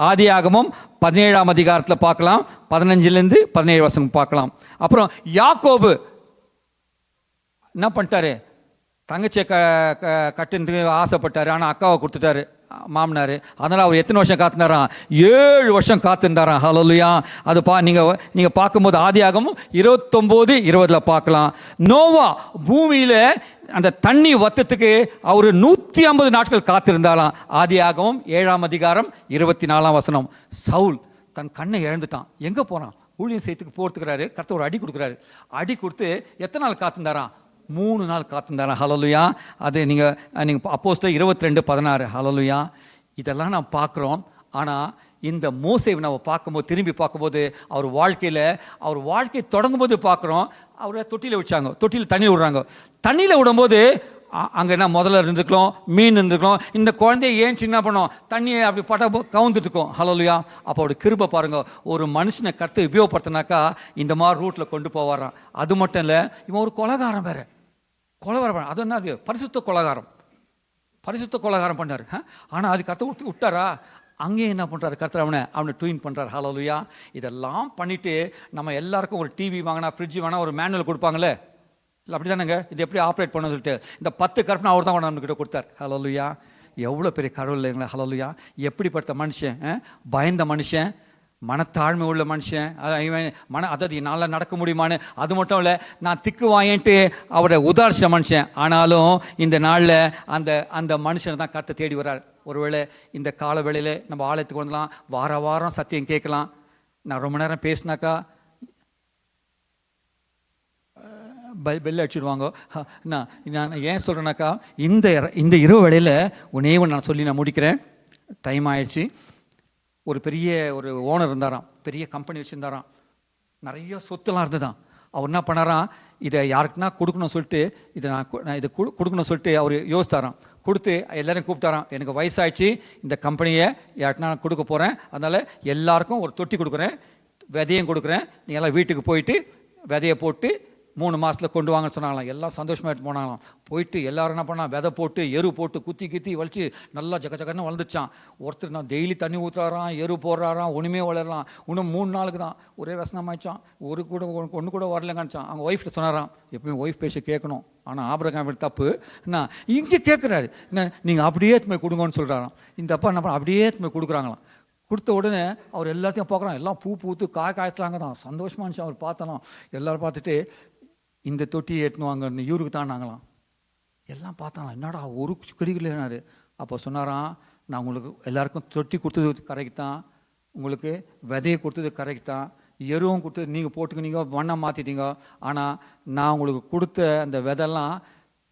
ஆதியாகமம் 17ஆம் அதிகாரத்தில் பார்க்கலாம், 15லேருந்து 17 வசனம் பார்க்கலாம். அப்புறம் யாக்கோபு என்ன பண்ணிட்டாரு? தங்கச்சியை கட்டுறதுக்கு ஆசைப்பட்டார், ஆனால் அக்காவை கொடுத்துட்டாரு மாமனார். அதனால் அவர் எத்தனை வருஷம் காத்திருந்தாராம்? 7 வருஷம் காத்திருந்தாராம். ஹல்லேலூயா. அது நீங்கள் பார்க்கும்போது ஆதியாகமம் 29:20 பார்க்கலாம். நோவா பூமியில் அந்த தண்ணி வத்தத்துக்கு அவர் 150 நாட்கள் காத்திருந்தாராம். ஆதியாகமம் 7ஆம் அதிகாரம் 24ஆம் வசனம். சவுல் தன் கண்ணை இழந்துட்டான். எங்கே போனான்? ஊழியம் செய்யத்துக்கு போகிறதுக்குறாரு. கர்த்தர் ஒரு அடி கொடுக்குறாரு. அடி கொடுத்து எத்தனை நாள் காத்திருந்தாராம்? 3 நாள் காத்திருந்தாராம். ஹல்லேலூயா. அது நீங்கள் அப்போஸ்தலர் 22:16. ஹல்லேலூயா. இதெல்லாம் நாம் பார்க்குறோம். ஆனால் இந்த மோசேவை நம்ம பார்க்கும்போது, திரும்பி பார்க்கும்போது, அவர் வாழ்க்கை தொடங்கும்போது பார்க்குறோம், அவரை தொட்டியில் வச்சாங்க. தொட்டியில் தண்ணியில் விடுறாங்க. தண்ணியில் விடும்போது அங்கே என்ன முதல்ல இருந்துக்கலாம், மீன் இருந்துக்கலாம். இந்த குழந்தைய ஏன் சின்ன பண்ணோம், தண்ணியை அப்படி பட்ட கவுந்துட்டு இருக்கோம். ஹல்லேலூயா. அப்போ அவருடைய கிருபை பாருங்க. ஒரு மனுஷனை கருத்து உபயோகப்படுத்தினாக்கா இந்த மாதிரி ரூட்டில் கொண்டு போவாராம். அது மட்டும் இல்லை, இவன் ஒரு கொலகாரம் வேற. கொலகாரம், அது என்ன, பரிசுத்த கொலகாரம். பரிசுத்த கொலகாரம் பண்ணார். ஆனால் அது கருத்தை விட்டாரா, அங்கேயும் என்ன பண்ணுறாரு கர்த்தர், அவனை ட்வீன் பண்ணுறாரு. ஹல்லேலூயா. இதெல்லாம் பண்ணிவிட்டு நம்ம எல்லாருக்கும் ஒரு டிவி வாங்கினா, ஃப்ரிட்ஜ் வாங்கினா ஒரு மேனுவல் கொடுப்பாங்களே, இல்லை அப்படி தானேங்க, இது எப்படி ஆப்ரேட் பண்ண சொல்லிட்டு இந்த 10 கற்பனை அவர் தான் நம்மக்கிட்ட கொடுத்தார். ஹல்லேலூயா. எவ்வளோ பெரிய கடவுள் இல்லைங்களா. ஹல்லேலூயா. எப்படிப்பட்ட மனுஷன், பயந்த மனுஷன், மனத்தாழ்மை உள்ள மனுஷன். அதாவது என்னால் நடக்க முடியுமான்னு, அது மட்டும் இல்லை, நான் திக்கு வாங்கிட்டு அவரை உதாரிச்ச மனுஷன். ஆனாலும் இந்த நாளில் அந்த மனுஷனை தான் கர்த்தர் தேடி வர்றார். ஒருவேளை இந்த கால வேளையில் நம்ம ஆலயத்துக்கு வந்துடலாம், வாரம் சத்தியம் கேட்கலாம். நான் ரொம்ப நேரம் பேசினாக்கா பெல் அடிச்சுடுவாங்க. நான் ஏன் சொல்கிறேன்னாக்கா, இந்த இரவு வேளையில் ஒன்று நான் சொல்லி நான் முடிக்கிறேன். டைம் ஆயிடுச்சு. ஒரு பெரிய ஓனர் இருந்தாராம், பெரிய கம்பெனி வச்சுருந்தாராம், நிறைய சொத்துலாம் இருந்துதான். அவர் என்ன பண்ணாராம், இதை யாருக்குன்னா கொடுக்கணும் சொல்லிட்டு, நான் இதை கொடுக்கணும் சொல்லிட்டு அவர் யோசித்தாராம். கொடுத்து எல்லோரும் கூப்பிட்டாராம், எனக்கு வயசாகிடுச்சு, இந்த கம்பெனியை யாருக்குன்னா நான் கொடுக்க போகிறேன், அதனால் எல்லாருக்கும் ஒரு தொட்டி கொடுக்குறேன், விதையும் கொடுக்குறேன், நீங்கள் எல்லாம் வீட்டுக்கு போயிட்டு விதையை போட்டு 3 மாதத்தில் கொண்டு வாங்கன்னு சொன்னாங்களாம். எல்லாம் சந்தோஷமாகிட்டு போனாங்களாம். போயிட்டு எல்லோரும் என்ன பண்ணால், விதை போட்டு எரு போட்டு குத்தி வலிச்சு நல்லா ஜகன்னு வளர்ந்துச்சான். ஒருத்தர் நான் டெய்லி தண்ணி ஊற்றுறாராம், எரு போடுறாராம், ஒன்றுமே வளரலாம். இன்னும் 3 நாளுக்கு தான் ஒரே வசனமாயிடுச்சான். ஒன்று கூட வரலங்கன்னுச்சான். அவங்க ஒய்ஃப்ட்ட சொன்னாராம், எப்பயும் ஒய்ஃப் பேச கேட்கணும், ஆனால் ஆபிரகாம் தப்பு நான் இங்கே கேட்குறாரு, நீங்கள் அப்படியே போய் கொடுங்கன்னு சொல்கிறாராம். இந்த அப்பா என்ன பண்ண, அப்படியே போய் கொடுக்குறாங்களாம். கொடுத்த உடனே அவர் எல்லாத்தையும் பார்க்குறான், எல்லாம் பூத்து காய்ச்சாங்க தான். சந்தோஷமாக இருந்துச்சு. அவர் பார்த்தலாம், எல்லோரும் பார்த்துட்டு இந்த தொட்டியை எட்டுன்னு வாங்க, இவருக்கு தான் நாங்களாம். எல்லாம் பார்த்தாங்களா, என்னடா ஒரு கிடைக்கலனாரு. அப்போ சொன்னாராம், நான் உங்களுக்கு எல்லாருக்கும் தொட்டி கொடுத்தது கரெக்ட் தான், உங்களுக்கு விதையை கொடுத்தது கரெக்ட் தான், எருவும் கொடுத்தது நீங்கள் போட்டுக்கினீங்க, வண்ணம் மாற்றிட்டீங்க. ஆனால் நான் உங்களுக்கு கொடுத்த அந்த விதைலாம்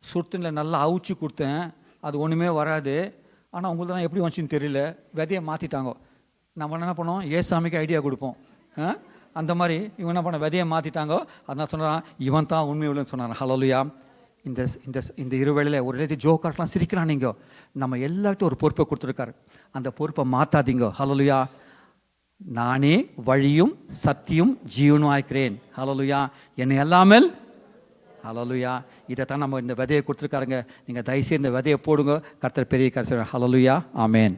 சுத்தனில் நல்லா அவிச்சு கொடுத்தேன், அது ஒன்றுமே வராது. ஆனால் உங்களுக்கு தான் எப்படி வந்துச்சுன்னு தெரியல, விதையை மாற்றிட்டாங்க. நம்ம என்ன பண்ணோம், ஏசாமிக்கு ஐடியா கொடுப்போம். அந்த மாதிரி இவன் என்ன பண்ண, விதையை மாற்றிட்டாங்க. அதனால் சொன்னான், இவன் தான் உண்மை உள்ளன்னு சொன்னான். ஹல்லேலூயா. இந்த இருவேளையில் ஒரு இடத்துல ஜோக்கர்லாம் சிரிக்கிறான். நீங்கள் நம்ம எல்லார்ட்டும் ஒரு பொறுப்பை கொடுத்துருக்காரு, அந்த பொறுப்பை மாற்றாதீங்க. ஹல்லேலூயா. நானே வழியும் சத்தியும் ஜீவனும் ஆய்க்கிறேன். ஹல்லேலூயா. என்னை எல்லாமல். ஹல்லேலூயா. இதைத்தான் நம்ம இந்த விதையை கொடுத்துருக்காருங்க. நீங்கள் தயவுசெய்து இந்த விதையை போடுங்க, கர்த்தர் பெரிய கர்த்தர். ஹல்லேலூயா. ஆமென்.